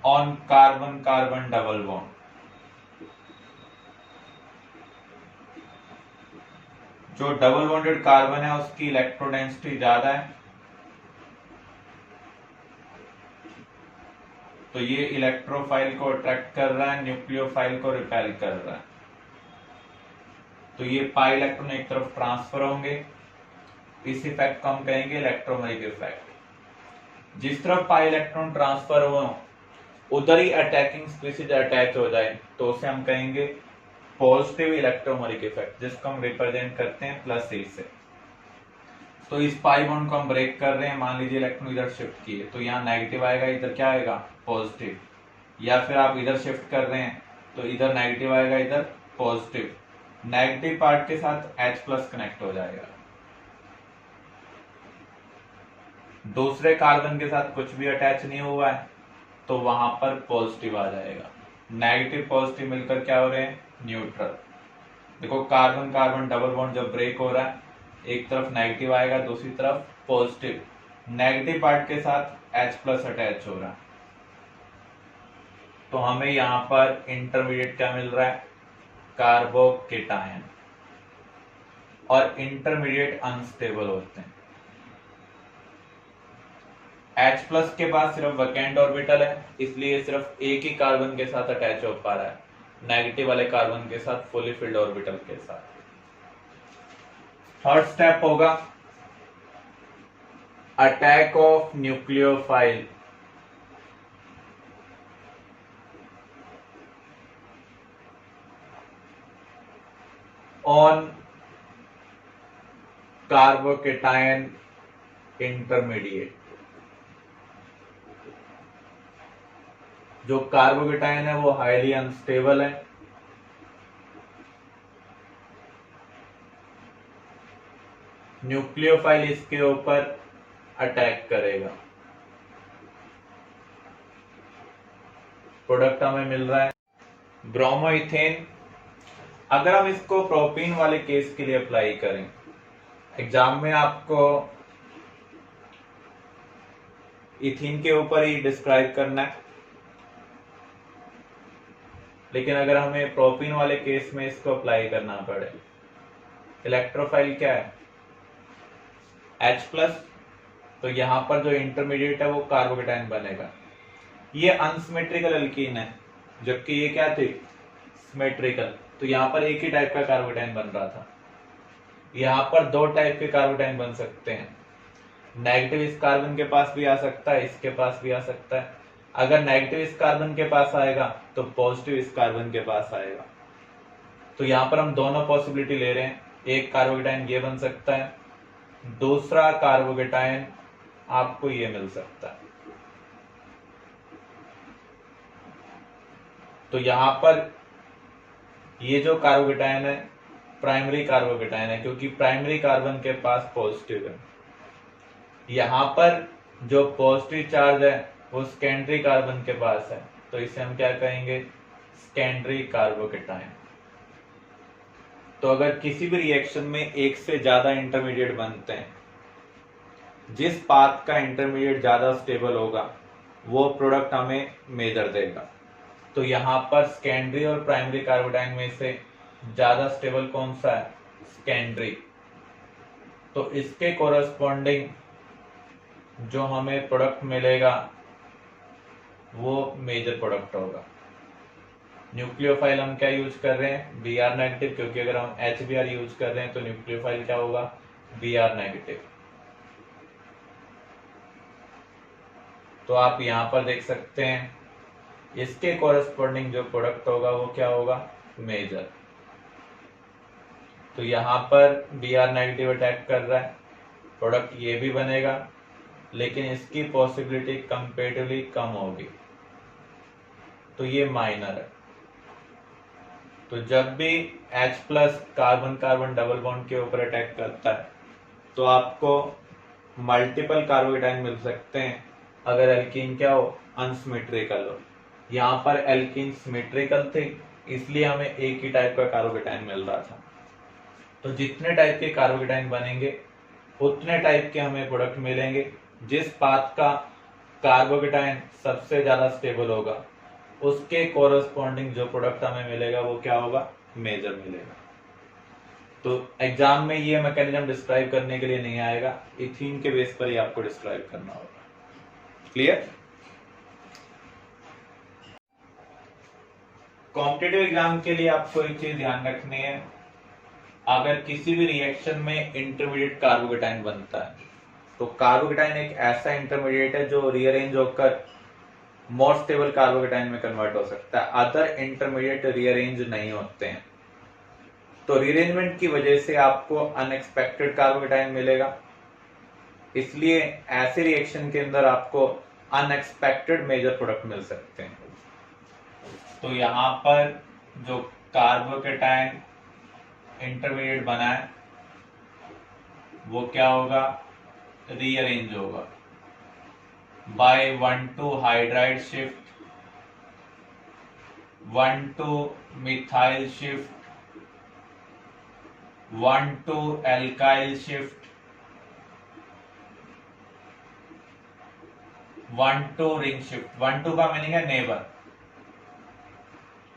on carbon carbon double bond. जो डबल बॉन्डेड कार्बन है उसकी इलेक्ट्रोडेंसिटी ज्यादा है, तो ये इलेक्ट्रोफाइल को अट्रैक्ट कर रहा है, न्यूक्लियोफाइल को रिपेल कर रहा है। तो ये पाई इलेक्ट्रॉन एक तरफ ट्रांसफर होंगे, इस इफेक्ट को हम कहेंगे इलेक्ट्रोमेरिक इफेक्ट। जिस तरफ पाई इलेक्ट्रॉन ट्रांसफर हो उधर ही अटैकिंग स्पीसीज अटैच हो जाए तो उसे हम कहेंगे पॉजिटिव इलेक्ट्रोमोरिक इफेक्ट, जिसको हम रिप्रेजेंट करते हैं +E से। तो इस पाई बॉन्ड को हम ब्रेक कर रहे हैं, मान लीजिए इलेक्ट्रॉन इधर शिफ्ट किए तो यहाँ नेगेटिव आएगा, इधर क्या आएगा पॉजिटिव, या फिर आप इधर शिफ्ट कर रहे हैं तो इधर नेगेटिव आएगा, इधर पॉजिटिव, नेगेटिव पार्ट के साथ H+ कनेक्ट हो जाएगा, दूसरे कार्बन के साथ कुछ भी अटैच नहीं हुआ है तो वहां पर पॉजिटिव आ जाएगा। नेगेटिव पॉजिटिव मिलकर क्या हो रहे हैं न्यूट्रल। देखो कार्बन कार्बन डबल बॉन्ड जब ब्रेक हो रहा है, एक तरफ नेगेटिव आएगा, दूसरी तरफ पॉजिटिव, नेगेटिव पार्ट के साथ H+ अटैच हो रहा है, तो हमें यहां पर इंटरमीडिएट क्या मिल रहा है कार्बोकेटायन, और इंटरमीडिएट अनस्टेबल होते हैं। H+ के पास सिर्फ वैकेंट ऑर्बिटल है, इसलिए सिर्फ एक ही कार्बन के साथ अटैच हो पा रहा है, नेगेटिव वाले कार्बन के साथ फुली फिल्ड ऑर्बिटल के साथ। थर्ड स्टेप होगा attack of nucleophile on carbocation intermediate. जो कार्बोकेटायन है वो हाईली अनस्टेबल है, न्यूक्लियोफाइल इसके ऊपर अटैक करेगा, प्रोडक्ट हमें मिल रहा है ब्रोमोइथेन। अगर हम इसको प्रोपीन वाले केस के लिए अप्लाई करें, एग्जाम में आपको इथीन के ऊपर ही डिस्क्राइब करना है, लेकिन अगर हमें प्रोपीन वाले केस में इसको अप्लाई करना पड़े, इलेक्ट्रोफाइल क्या है H+, तो यहां पर जो इंटरमीडिएट है वो कार्बोकेटायन बनेगा। ये अनसिमेट्रिकल एल्कीन है, जबकि ये क्या थी सिमेट्रिकल, तो यहां पर एक ही टाइप का कार्बोकेटायन बन रहा था, यहां पर दो टाइप के कार्बोकेटायन बन सकते हैं, नेगेटिव इस कार्बन के पास भी आ सकता है, इसके पास भी आ सकता है। अगर नेगेटिव इस कार्बन के पास आएगा तो पॉजिटिव इस कार्बन के पास आएगा, तो यहां पर हम दोनों पॉसिबिलिटी ले रहे हैं, एक कार्बोकेटायन ये बन सकता है, दूसरा कार्बोकेटायन आपको ये मिल सकता है। तो यहां पर ये जो कार्बोकेटायन है प्राइमरी कार्बोकेटायन है, क्योंकि प्राइमरी कार्बन के पास पॉजिटिव है। यहां पर जो पॉजिटिव चार्ज है वो सेकेंडरी कार्बन के पास है, तो इसे हम क्या कहेंगे सेकेंडरी कार्बोकेटायन। तो अगर किसी भी रिएक्शन में एक से ज्यादा इंटरमीडिएट बनते हैं, जिस पाथ का इंटरमीडिएट ज्यादा स्टेबल होगा वो प्रोडक्ट हमें मेजर देगा। तो यहां पर सेकेंडरी और प्राइमरी कार्बोकेटायन में से ज्यादा स्टेबल कौन सा है सेकेंडरी, तो इसके कोरस्पॉन्डिंग जो हमें प्रोडक्ट मिलेगा वो मेजर प्रोडक्ट होगा। न्यूक्लियोफाइल हम क्या यूज कर रहे हैं Br नेगेटिव, क्योंकि अगर हम HBr यूज कर रहे हैं तो न्यूक्लियोफाइल क्या होगा Br नेगेटिव। तो आप यहां पर देख सकते हैं इसके कोरस्पॉन्डिंग जो प्रोडक्ट होगा वो क्या होगा मेजर। तो यहां पर Br नेगेटिव अटैक कर रहा है, प्रोडक्ट ये भी बनेगा, लेकिन इसकी पॉसिबिलिटी कंपेरेटिवली कम होगी, तो ये माइनर है। तो जब भी H+ carbon carbon double bond के ऊपर अटैक करता है तो आपको मल्टीपल कार्बोकेटायन मिल सकते हैं, अगर एल्कीन क्या हो अनसिमेट्रिकल हो। यहाँ पर एल्कीन सिमेट्रिकल थे, इसलिए हमें एक ही टाइप का कार्बोकेटायन मिल रहा था। तो जितने टाइप के कार्बोकेटायन बनेंगे उतने टाइप के हमें प्रोडक्ट मिलेंगे। जिस पाथ का कार्बोकेटायन सबसे ज्यादा स्टेबल होगा उसके कोरस्पॉन्डिंग जो प्रोडक्ट हमें मिलेगा वो क्या होगा मेजर मिलेगा। तो एग्जाम में ये मैकेनिज्म डिस्क्राइब करने के लिए नहीं आएगा, इथीन के बेस पर ही आपको डिस्क्राइब करना होगा। क्लियर? कॉम्पिटिटिव एग्जाम के लिए आपको एक चीज ध्यान रखनी है, अगर किसी भी रिएक्शन में इंटरमीडिएट कार्बोकेटायन बनता है तो कार्बोकेटायन एक ऐसा इंटरमीडिएट है जो रीअरेंज होकर मोर स्टेबल कार्बोकेटाइन में कन्वर्ट हो सकता है, अदर इंटरमीडिएट रीअरेंज नहीं होते हैं। तो रीअरेंजमेंट की वजह से आपको अनएक्सपेक्टेड कार्बोकेटाइन मिलेगा, इसलिए ऐसे रिएक्शन के अंदर आपको अनएक्सपेक्टेड मेजर प्रोडक्ट मिल सकते हैं। तो यहां पर जो कार्बोकेटाइन इंटरमीडिएट बना है वो क्या होगा, रीअरेंज होगा by 1,2 hydride shift, 1,2 methyl shift, 1,2 alkyl shift, 1,2 ring shift. 1,2 का मीनिंग है नेबर।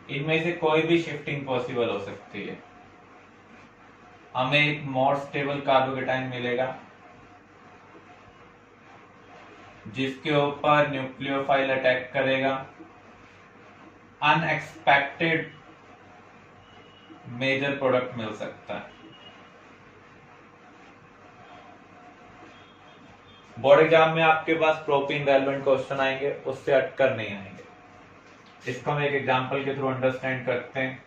इनमें से कोई भी शिफ्टिंग पॉसिबल हो सकती है। हमें एक मोर स्टेबल कार्बोकेटाइन मिलेगा जिसके ऊपर न्यूक्लियोफाइल अटैक करेगा, अनएक्सपेक्टेड मेजर प्रोडक्ट मिल सकता है। बोर्ड एग्जाम में आपके पास प्रोपीन रेलेवेंट क्वेश्चन आएंगे, उससे अटकर नहीं आएंगे। इसको हम एक एग्जांपल के थ्रू अंडरस्टैंड करते हैं।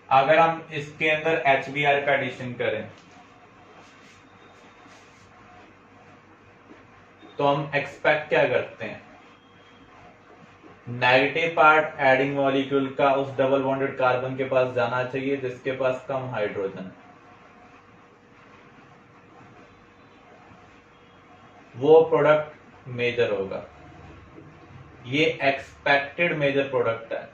अगर हम इसके अंदर HBr का एडिशन करें तो हम एक्सपेक्ट क्या करते हैं, नेगेटिव पार्ट एडिंग मॉलिक्यूल का उस डबल बॉन्डेड कार्बन के पास जाना चाहिए जिसके पास कम हाइड्रोजन है, वो प्रोडक्ट मेजर होगा। ये एक्सपेक्टेड मेजर प्रोडक्ट है।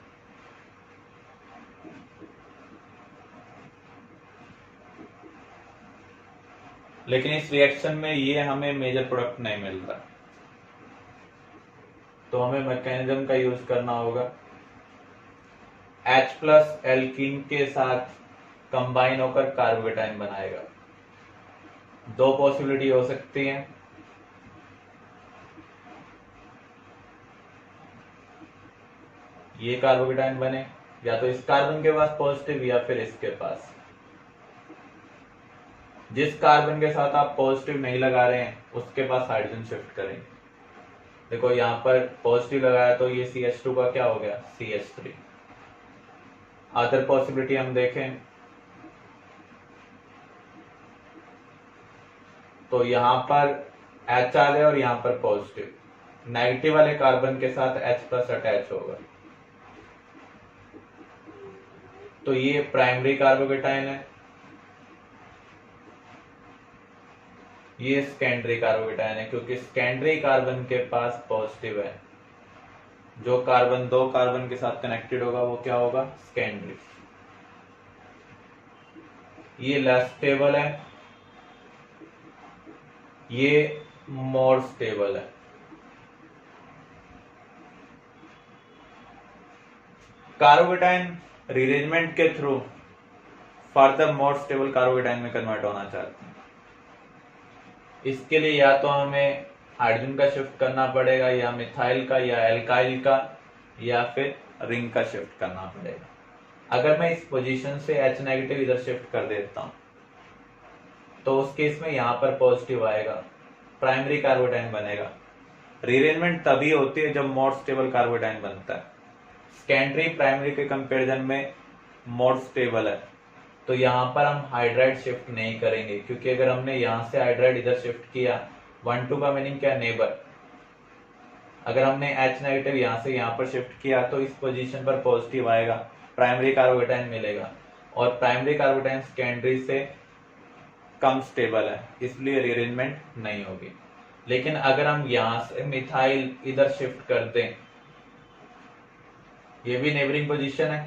लेकिन इस रिएक्शन में ये हमें मेजर प्रोडक्ट नहीं मिल रहा, तो हमें मैकेनिज्म का यूज करना होगा। H प्लस एल्कीन के साथ कंबाइन होकर कार्बोकेटाइन बनाएगा। दो पॉसिबिलिटी हो सकती है, ये कार्बोकेटाइन बने या तो इस कार्बन के पास पॉजिटिव या फिर इसके पास। जिस कार्बन के साथ आप पॉजिटिव नहीं लगा रहे हैं उसके पास हाइड्रोजन शिफ्ट करेंगे। देखो यहां पर पॉजिटिव लगाया तो ये CH2 का क्या हो गया, CH3। अदर पॉसिबिलिटी हम देखें तो यहां पर H आ गया और यहां पर पॉजिटिव, नेगेटिव वाले कार्बन के साथ H प्लस अटैच होगा, तो ये प्राइमरी कार्बोकेटाइन है, ये सेकेंडरी कार्बोकेटाइन है क्योंकि सेकेंडरी कार्बन के पास पॉजिटिव है। जो कार्बन दो कार्बन के साथ कनेक्टेड होगा वो क्या होगा, सेकेंडरी। ये लेस स्टेबल है, ये मोर स्टेबल है। कार्बोकेटाइन रीअरेंजमेंट के through further more stable carbocation में कन्वर्ट होना चाहते हैं। इसके लिए या तो हमें हाइड्रोजन का शिफ्ट करना पड़ेगा, या मिथाइल का, या एल्काइल का, या फिर रिंग का शिफ्ट करना पड़ेगा। अगर मैं इस पोजीशन से H नेगेटिव इधर शिफ्ट कर देता हूं तो उस केस में यहां पर पॉजिटिव आएगा, प्राइमरी कार्बोकेटाइन बनेगा। रीअरेंजमेंट तभी होती है जब मोर स्टेबल कार्बोकेटाइन बनता है। सेकेंडरी प्राइमरी के कंपैरिजन में मोर स्टेबल है, तो यहां पर हम हाइड्राइड शिफ्ट नहीं करेंगे क्योंकि अगर हमने यहां से हाइड्राइड इधर शिफ्ट किया, 1,2 का मीनिंग क्या, नेबर। अगर हमने H नेगेटिव यहां से यहां पर शिफ्ट किया तो इस पोजीशन पर पॉजिटिव आएगा, प्राइमरी कार्बोकेटाइन मिलेगा, और प्राइमरी कार्बोकेटाइन सेकेंडरी से कम स्टेबल है, इसलिए रीअरेंजमेंट नहीं होगी। लेकिन अगर हम यहां से मिथाइल इधर शिफ्ट कर दें, ये भी नेबरिंग पोजीशन है,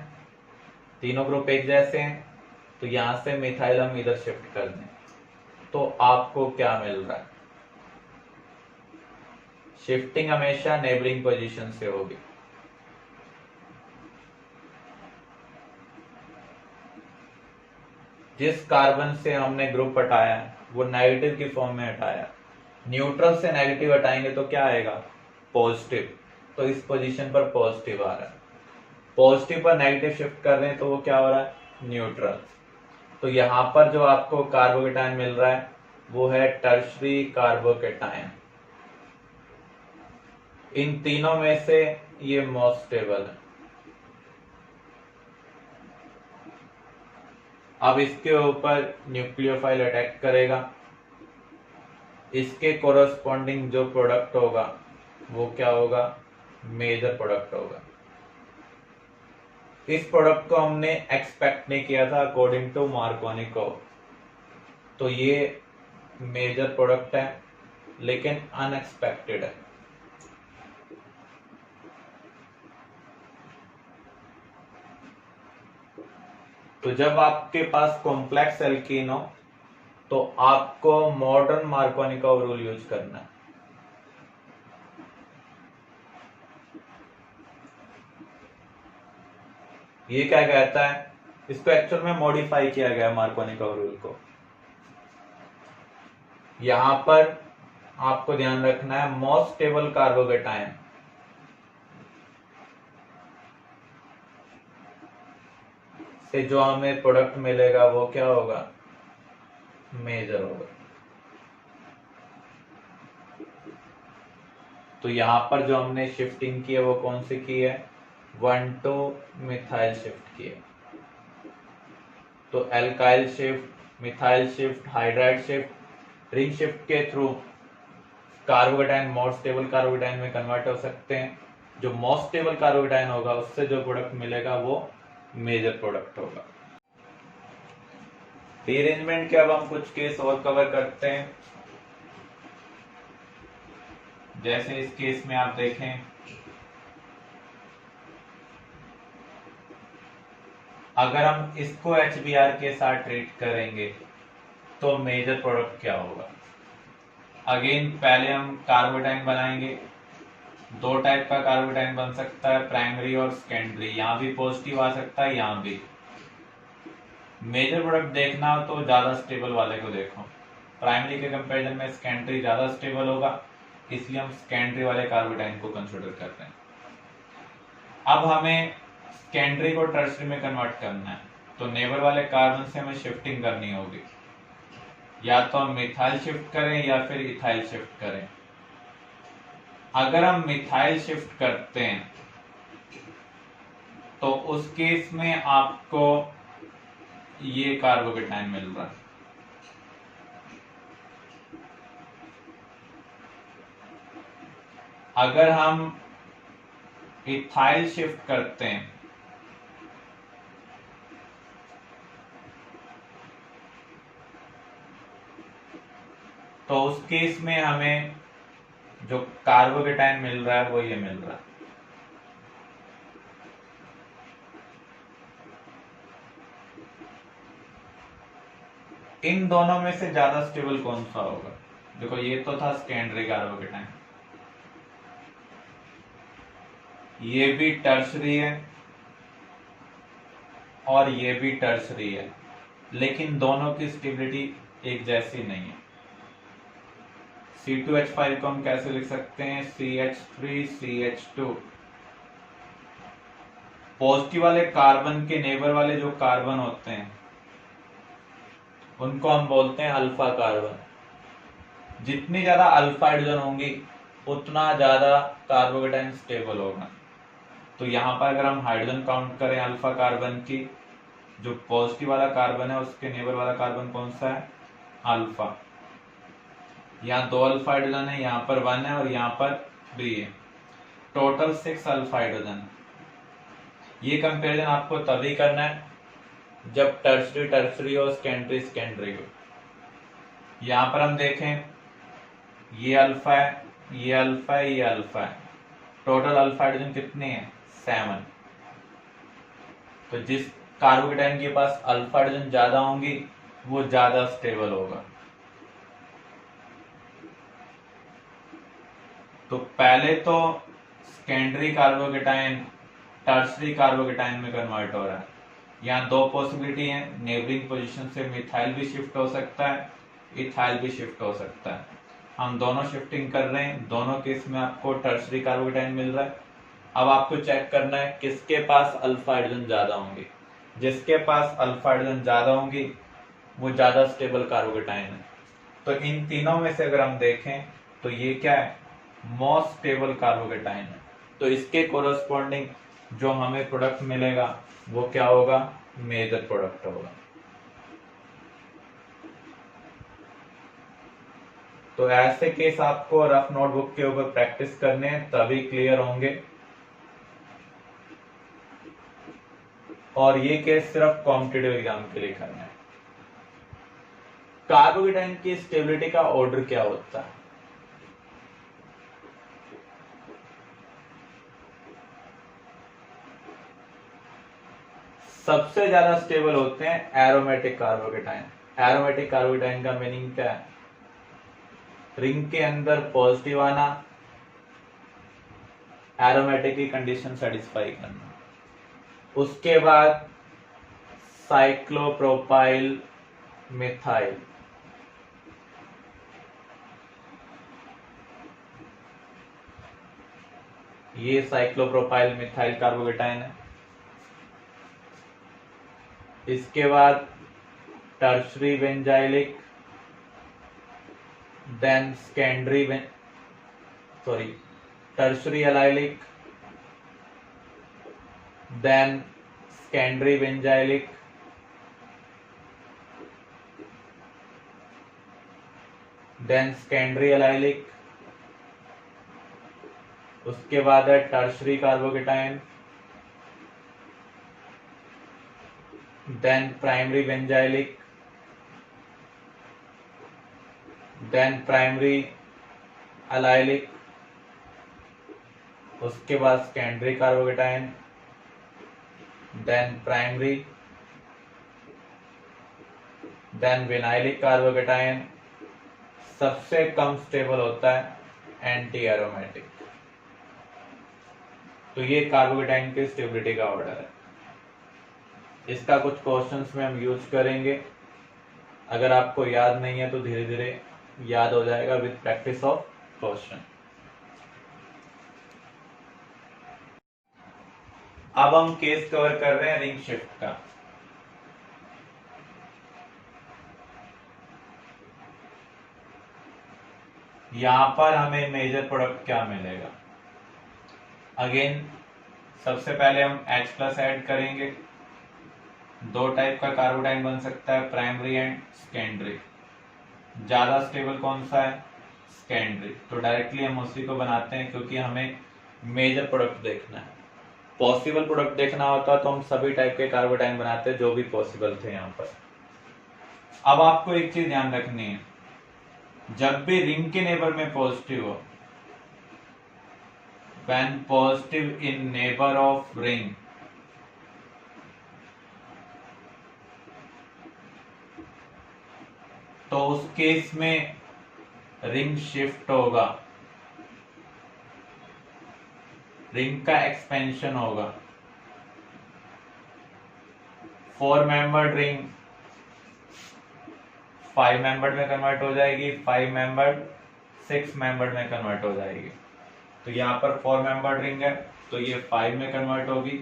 तीनों ग्रुप एक जैसे हैं, तो यहां से मिथाइल हम इधर शिफ्ट कर दें तो आपको क्या मिल रहा है, शिफ्टिंग हमेशा नेबरिंग पोजीशन से होगी। जिस कार्बन से हमने ग्रुप हटाया वो नेगेटिव की फॉर्म में हटाया, न्यूट्रल से नेगेटिव हटाएंगे तो क्या आएगा, पॉजिटिव। तो इस पोजीशन पर पॉजिटिव आ रहा है, पॉजिटिव पर नेगेटिव शिफ्ट कर रहे हैं तो वो क्या हो रहा है, न्यूट्रल। तो यहां पर जो आपको कार्बोकेटायन मिल रहा है वो है टर्शरी कार्बोकेटायन। इन तीनों में से ये मोस्ट स्टेबल है। अब इसके ऊपर न्यूक्लियोफाइल अटैक करेगा, इसके कोरस्पॉन्डिंग जो प्रोडक्ट होगा वो क्या होगा, मेजर प्रोडक्ट होगा। इस प्रोडक्ट को हमने एक्सपेक्ट नहीं किया था अकॉर्डिंग टू मार्कोनिकोव। तो ये मेजर प्रोडक्ट है लेकिन अनएक्सपेक्टेड है। तो जब आपके पास कॉम्प्लेक्स एल्कीन हो तो आपको मॉडर्न मार्कोनिकोव रूल यूज करना है। ये क्या कहता है, इसको एक्चुअल में मॉडिफाई किया गया है मार्कोनिकोव रूल को। यहां पर आपको ध्यान रखना है मोस्ट स्टेबल कार्बोकेटायन से जो हमें प्रोडक्ट मिलेगा वो क्या होगा, मेजर होगा। तो यहां पर जो हमने शिफ्टिंग की है वो कौन सी की है, 1,2 मिथाइल शिफ्ट की है। तो alkyl shift, methyl shift, hydride shift, ring shift के through carbocation most stable carbocation में कन्वर्ट हो सकते हैं। जो मोस्ट स्टेबल कार्बोकेटायन होगा उससे जो प्रोडक्ट मिलेगा वो मेजर प्रोडक्ट होगा। रीअरेंजमेंट के अब हम कुछ केस और कवर करते हैं। जैसे इस केस में आप देखें, अगर हम इसको HBr के साथ ट्रीट करेंगे तो मेजर प्रोडक्ट क्या होगा। अगेन पहले हम कार्बोकेटायन बनाएंगे। दो टाइप का कार्बोकेटायन बन सकता है, प्राइमरी और सेकेंडरी। यहां भी पॉजिटिव आ सकता है, यहां भी। मेजर प्रोडक्ट देखना हो तो ज्यादा स्टेबल वाले को देखो। प्राइमरी के कंपैरिजन में सेकेंडरी ज्यादा स्टेबल होगा, इसलिए हम सेकेंडरी वाले कार्बोकेटायन को कंसीडर करते हैं। अब हमें सेकेंडरी को टर्शरी में कन्वर्ट करना है, तो नेबर वाले कार्बन से हमें शिफ्टिंग करनी होगी। या तो हम मिथाइल शिफ्ट करें या फिर इथाइल शिफ्ट करें। अगर हम मिथाइल शिफ्ट करते हैं तो उस केस में आपको ये कार्बोकेटायन मिल रहा है। अगर हम इथाइल शिफ्ट करते हैं तो उस केस में हमें जो कार्बोकेटायन मिल रहा है वो ये मिल रहा है। इन दोनों में से ज्यादा स्टेबल कौन सा होगा। देखो ये तो था सेकेंडरी कार्बोकेटायन, ये भी टर्शरी है और ये भी टर्शरी है, लेकिन दोनों की स्टेबिलिटी एक जैसी नहीं है। C2H5 को हम कैसे लिख सकते हैं, CH3CH2। पॉजिटिव वाले कार्बन के नेबर वाले जो कार्बन होते हैं उनको हम बोलते हैं अल्फा कार्बन। जितनी ज्यादा अल्फा हाइड्रोजन होंगी उतना ज्यादा कार्बोकेटायन स्टेबल होगा। तो यहां पर अगर हम हाइड्रोजन काउंट करें अल्फा कार्बन की, जो पॉजिटिव वाला कार्बन है उसके नेबर वाला कार्बन कौन सा है, अल्फा। यहाँ 2 अल्फा हाइड्रोजन है, यहाँ पर 1 है और यहाँ पर 3 है। Total 6 alpha hydrogen. ये कंपैरिजन आपको तभी करना है जब टर्शरी टर्शरी और सेकेंडरी सेकेंडरी हो। यहाँ पर हम देखें ये अल्फा है, ये अल्फा है, ये अल्फा है। टोटल अल्फा हाइड्रोजन कितने हैं, 7। तो जिस कार्बोकेटायन के पास अल्फा हाइड्रोजन ज्यादा होंगी वो ज्यादा स्टेबल होगा। तो पहले तो सेकेंडरी कार्बोकेटायन टर्शरी कार्बोकेटायन में कन्वर्ट हो रहा है। यहाँ 2 पॉसिबिलिटी है, नेबरिंग पोजीशन से मिथाइल भी शिफ्ट हो सकता है, इथाइल भी शिफ्ट हो सकता है। हम दोनों शिफ्टिंग कर रहे हैं, दोनों केस में आपको टर्शरी कार्बोकेटायन मिल रहा है। अब आपको चेक करना है किसके पास अल्फा हाइड्रोजन ज्यादा होंगे। जिसके पास अल्फा हाइड्रोजन ज्यादा होंगी वो ज्यादा स्टेबल कार्बोकेटाइन है। तो इन तीनों में से अगर हम देखें तो ये क्या है, मोस्ट स्टेबल कार्बोकेटाइन है। तो इसके कोरस्पॉन्डिंग जो हमें प्रोडक्ट मिलेगा वो क्या होगा, मेजर प्रोडक्ट होगा। तो ऐसे केस आपको रफ नोटबुक के ऊपर प्रैक्टिस करने हैं तभी क्लियर होंगे। और ये केस सिर्फ कॉम्पिटिटिव एग्जाम के लिए करना है। कार्बोकेटाइन की स्टेबिलिटी का ऑर्डर क्या होता है, सबसे ज्यादा स्टेबल होते हैं एरोमेटिक कार्बोकेटाइन। एरोमेटिक कार्बोकेटाइन का मीनिंग क्या है, रिंग के अंदर पॉजिटिव आना, एरोमेटिक की कंडीशन सेटिस्फाई करना। उसके बाद साइक्लोप्रोपाइल मिथाइल, ये साइक्लोप्रोपाइल मिथाइल कार्बोकेटाइन है। इसके बाद tertiary benzylic, then tertiary allylic, then secondary benzylic, then secondary allylic. उसके बाद है tertiary carbocation, then primary benzylic, then primary allylic. उसके बाद secondary carbocation, then primary, then vinylic carbocation. सबसे कम स्टेबल होता है एंटी एरोमेटिक। तो ये कार्बोकेटाइन के स्टेबिलिटी का ऑर्डर है। इसका कुछ क्वेश्चंस में हम यूज करेंगे। अगर आपको याद नहीं है तो धीरे धीरे याद हो जाएगा विद प्रैक्टिस ऑफ क्वेश्चन। अब हम केस कवर कर रहे हैं रिंग शिफ्ट का। यहां पर हमें मेजर प्रोडक्ट क्या मिलेगा, अगेन सबसे पहले हम H+ ऐड करेंगे। दो टाइप का कार्बोटाइन बन सकता है, प्राइमरी एंड सेकेंडरी। ज्यादा स्टेबल कौन सा है, सेकेंडरी। तो डायरेक्टली हम उसी को बनाते हैं क्योंकि हमें मेजर प्रोडक्ट देखना है। पॉसिबल प्रोडक्ट देखना होता तो हम सभी टाइप के कार्बोटाइन बनाते जो भी पॉसिबल थे यहाँ पर। अब आपको एक चीज ध्यान रखनी है, जब भी रिंग के नेबर में पॉजिटिव हो, when positive in neighbor of ring, तो उस केस में रिंग शिफ्ट होगा, रिंग का एक्सपेंशन होगा। 4 मेंबर्ड रिंग 5 मेंबर्ड में कन्वर्ट हो जाएगी, 5 मेंबर्ड 6 मेंबर्ड में कन्वर्ट हो जाएगी। तो यहाँ पर 4 मेंबर्ड रिंग है तो ये 5 में कन्वर्ट होगी।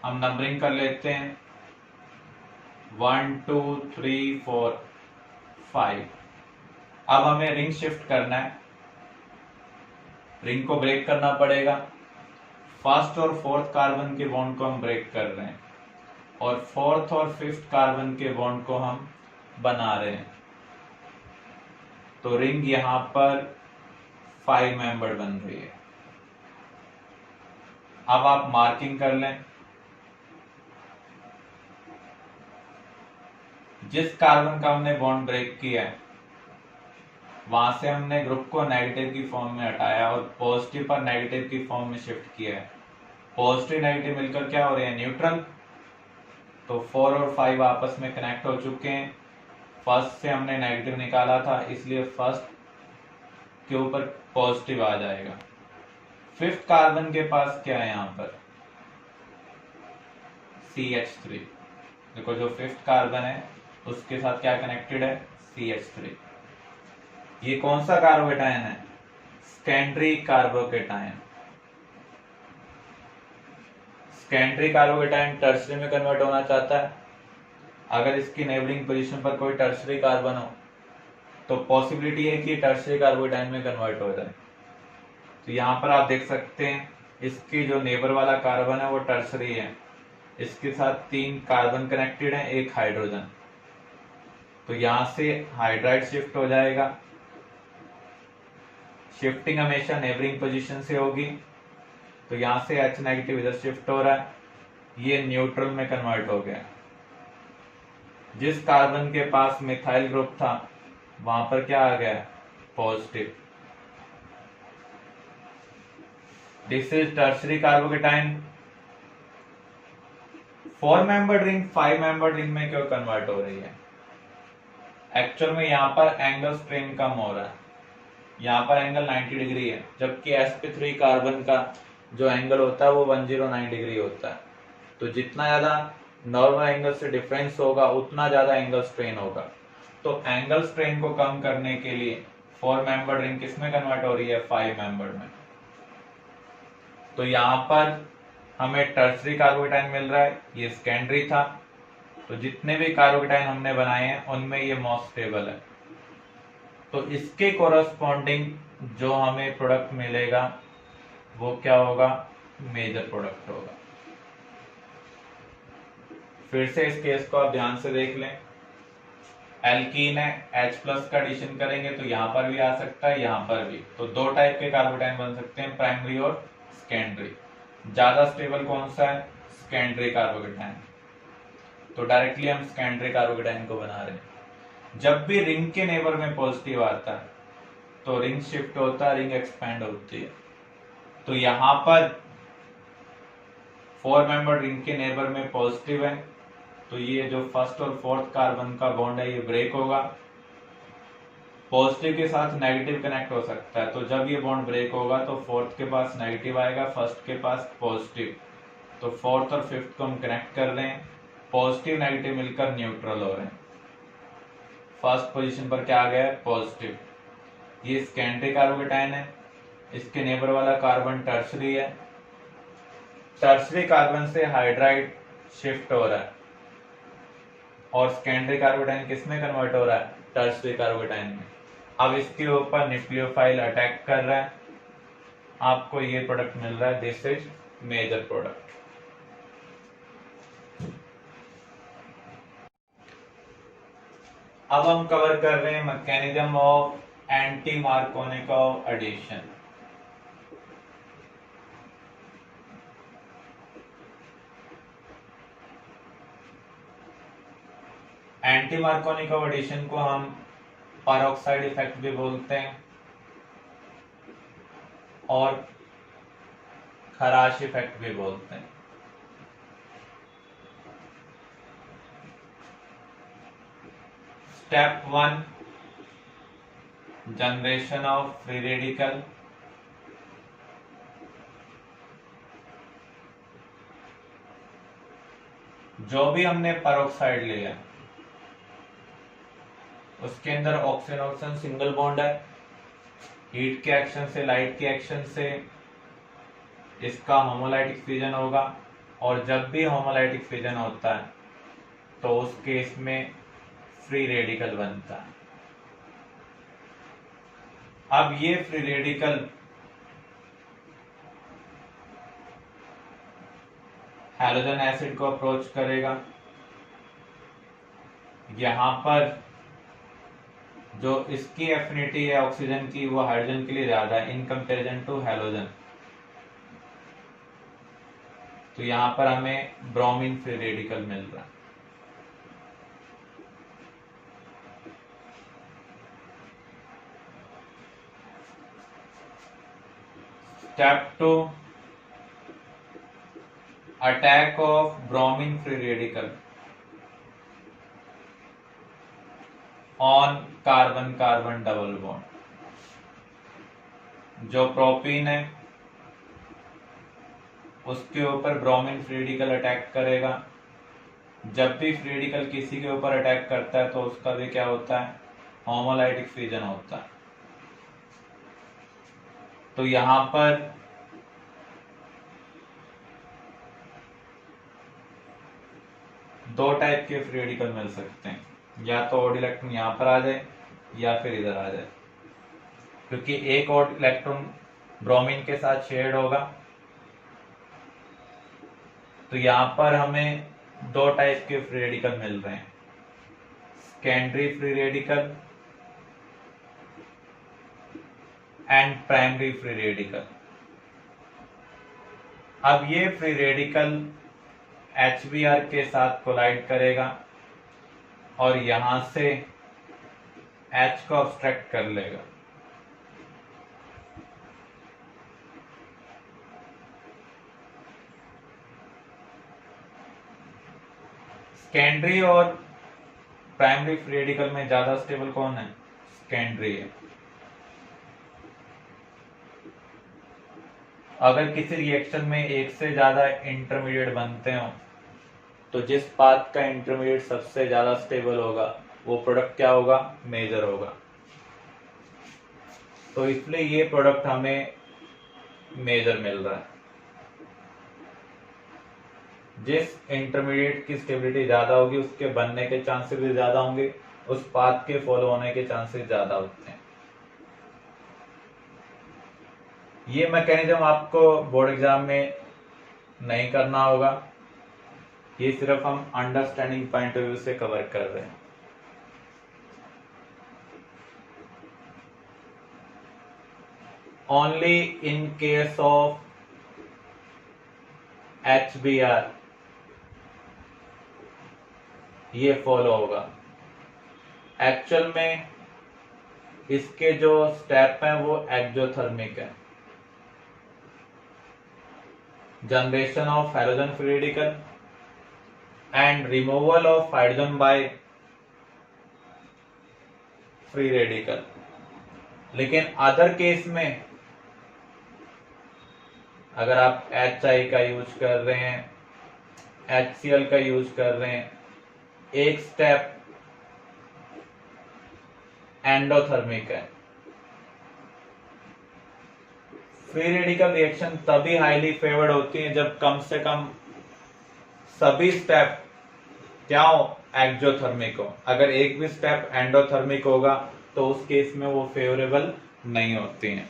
हम नंबरिंग कर लेते हैं, 1 2 3 4 5। अब हमें रिंग शिफ्ट करना है, रिंग को ब्रेक करना पड़ेगा। फर्स्ट और फोर्थ कार्बन के बॉन्ड को हम ब्रेक कर रहे हैं और फोर्थ और फिफ्थ कार्बन के बॉन्ड को हम बना रहे हैं। तो रिंग यहां पर 5 मेंबर बन रही है। अब आप मार्किंग कर लें, जिस कार्बन का हमने बॉन्ड ब्रेक किया है वहां से हमने ग्रुप को नेगेटिव की फॉर्म में हटाया और पॉजिटिव पर नेगेटिव की फॉर्म में शिफ्ट किया है। पॉजिटिव नेगेटिव मिलकर क्या हो रहे हैं, न्यूट्रल। तो 4 और 5 आपस में कनेक्ट हो चुके हैं। फर्स्ट से हमने नेगेटिव निकाला था इसलिए फर्स्ट के ऊपर पॉजिटिव आ जाएगा। फिफ्थ कार्बन के पास क्या है, यहाँ पर CH3। देखो जो फिफ्थ कार्बन है उसके साथ क्या कनेक्टेड है, CH3। ये कौन सा कार्बोकेटाइन है, secondary carbocation. Secondary carbocation tertiary में कन्वर्ट होना चाहता है, अगर इसकी नेबरिंग पोजीशन पर कोई टर्सरी कार्बन हो तो पॉसिबिलिटी है कि टर्सरी कार्बोकेटाइन में कन्वर्ट हो जाए। तो यहाँ पर आप देख सकते हैं इसकी जो नेबर वाला कार्बन है वो टर्सरी है, इसके साथ 3 कार्बन कनेक्टेड है, 1 हाइड्रोजन। तो यहां से हाइड्राइड शिफ्ट हो जाएगा, शिफ्टिंग हमेशा नेबरिंग पोजीशन से होगी। तो यहां से H नेगेटिव इधर शिफ्ट हो रहा है, ये न्यूट्रल में कन्वर्ट हो गया। जिस कार्बन के पास मिथाइल ग्रुप था वहां पर क्या आ गया, positive. This is tertiary carbocation. 4 membered ring 5 membered ring में क्यों कन्वर्ट हो रही है? एक्चुअल में यहाँ पर एंगल स्ट्रेन कम हो रहा है, यहाँ पर एंगल 90 डिग्री है, जबकि sp3 कार्बन का जो एंगल होता है वो 109 डिग्री होता है। तो जितना ज्यादा नॉर्मल एंगल से डिफरेंस होगा उतना ज्यादा एंगल स्ट्रेन होगा। तो एंगल स्ट्रेन को कम करने के लिए 4 मेंबर्ड रिंग किस में कन्वर्ट हो रही है, 5 मेंबर्ड में। तो यहाँ पर हमें टर्सरी कार्बोकेटाइन मिल रहा है, ये सेकेंडरी था। तो जितने भी कार्बोकेटाइन हमने बनाए हैं उनमें ये मोस्ट स्टेबल है। तो इसके कोरस्पॉन्डिंग जो हमें प्रोडक्ट मिलेगा वो क्या होगा, मेजर प्रोडक्ट होगा। फिर से इस केस को आप ध्यान से देख लें, एल्कीन है, H+ का एडिशन करेंगे तो यहाँ पर भी आ सकता है, यहाँ पर भी। तो 2 टाइप के कार्बोकेटाइन बन सकते हैं, प्राइमरी और सेकेंडरी। ज्यादा स्टेबल कौन सा है, सेकेंडरी कार्बोकेटाइन। तो डायरेक्टली हम सेकेंडरी कार्बोकेटाइन को बना रहे हैं। जब भी रिंग के नेबर में पॉजिटिव आता है तो रिंग शिफ्ट होता है, रिंग एक्सपेंड होती है। तो यहां पर 4 मेंबर रिंग के नेबर में पॉजिटिव है, तो ये जो फर्स्ट और फोर्थ कार्बन का बॉन्ड है ये ब्रेक होगा। पॉजिटिव के साथ नेगेटिव कनेक्ट हो सकता है, तो जब ये बॉन्ड ब्रेक होगा तो फोर्थ के पास नेगेटिव आएगा, फर्स्ट के पास पॉजिटिव। तो फोर्थ और फिफ्थ को हम कनेक्ट कर रहे हैं, पॉजिटिव नेगेटिव मिलकर न्यूट्रल हो रहे हैं। फर्स्ट पोजीशन पर क्या आ गया है, पॉजिटिव। ये सेकेंडरी कार्बोकेटाइन है, इसके नेबर वाला कार्बन टर्सरी है। टर्सरी कार्बन से हाइड्राइड शिफ्ट हो रहा है और सेकेंडरी कार्बोकेटाइन किस में कन्वर्ट हो रहा है, टर्सरी कार्बोकेटाइन में। अब इसके ऊपर न्यूक्लियोफाइल अटैक कर रहा है, आपको ये प्रोडक्ट मिल रहा है, दिस इज मेजर प्रोडक्ट। अब हम कवर कर रहे हैं mechanism of anti Markovnikov addition. Anti Markovnikov addition को हम पेरोक्साइड इफेक्ट भी बोलते हैं और खराश इफेक्ट भी बोलते हैं। Step 1, generation of free radical. जो भी हमने पेरोक्साइड लिया उसके अंदर ऑक्सीजन ऑक्सीजन सिंगल बॉन्ड है, हीट के एक्शन से, लाइट के एक्शन से इसका होमोलाइटिक फ्यूजन होगा, और जब भी होमोलाइटिक फ्यूजन होता है तो उस केस में फ्री रेडिकल बनता है। अब ये फ्री रेडिकल हैलोजन एसिड को अप्रोच करेगा। यहां पर जो इसकी एफिनिटी है ऑक्सीजन की वो हाइड्रोजन के लिए ज्यादा है इन कंपैरिजन टू हैलोजन। तो यहां पर हमें ब्रोमीन फ्री रेडिकल मिल रहा है। Step 2, attack of bromine free radical on carbon carbon double bond. जो प्रोपीन है उसके ऊपर ब्रोमीन फ्री रेडिकल अटैक करेगा। जब भी फ्री रेडिकल किसी के ऊपर अटैक करता है तो उसका भी क्या होता है, होमोलाइटिक फ्यूजन होता है। तो यहां पर दो टाइप के फ्री रेडिकल मिल सकते हैं, या तो ओड इलेक्ट्रॉन यहाँ पर आ जाए या फिर इधर आ जाए, क्योंकि एक ओड इलेक्ट्रॉन ब्रोमीन के साथ शेयर्ड होगा। तो यहाँ पर हमें दो टाइप के फ्री रेडिकल मिल रहे हैं, secondary free radical and primary free radical. अब ये फ्री रेडिकल HBr के साथ कोलाइड करेगा और यहां से H को अब्स्ट्रैक्ट कर लेगा। सेकेंडरी और प्राइमरी फ्री रेडिकल में ज्यादा स्टेबल कौन है? सेकेंडरी है। अगर किसी रिएक्शन में एक से ज्यादा इंटरमीडिएट बनते हो तो जिस पाथ का इंटरमीडिएट सबसे ज्यादा स्टेबल होगा वो प्रोडक्ट क्या होगा? मेजर होगा। तो इसलिए ये प्रोडक्ट हमें मेजर मिल रहा है। जिस इंटरमीडिएट की स्टेबिलिटी ज्यादा होगी उसके बनने के चांसेस भी ज्यादा होंगे, उस पाथ के फॉलो होने के चांसेस ज्यादा होते हैं। ये मैकेनिज्म आपको बोर्ड एग्जाम में नहीं करना होगा, ये सिर्फ हम अंडरस्टैंडिंग पॉइंट ऑफ व्यू से कवर कर रहे हैं। Only in case of HBr ये फॉलो होगा। एक्चुअल में इसके जो स्टेप हैं वो एक्सोथर्मिक है। Generation of hydrogen free radical and removal of hydrogen by free radical. लेकिन अदर केस में अगर आप HI का यूज कर रहे हैं, HCl का यूज कर रहे हैं, एक स्टेप एंडोथर्मिक है। फ्री रेडिकल रिएक्शन तभी हाईली फेवर्ड होती है जब कम से कम सभी स्टेप क्या हो? एक्सोथर्मिक हो। अगर एक भी स्टेप एंडोथर्मिक होगा तो उस केस में वो फेवरेबल नहीं होती हैं।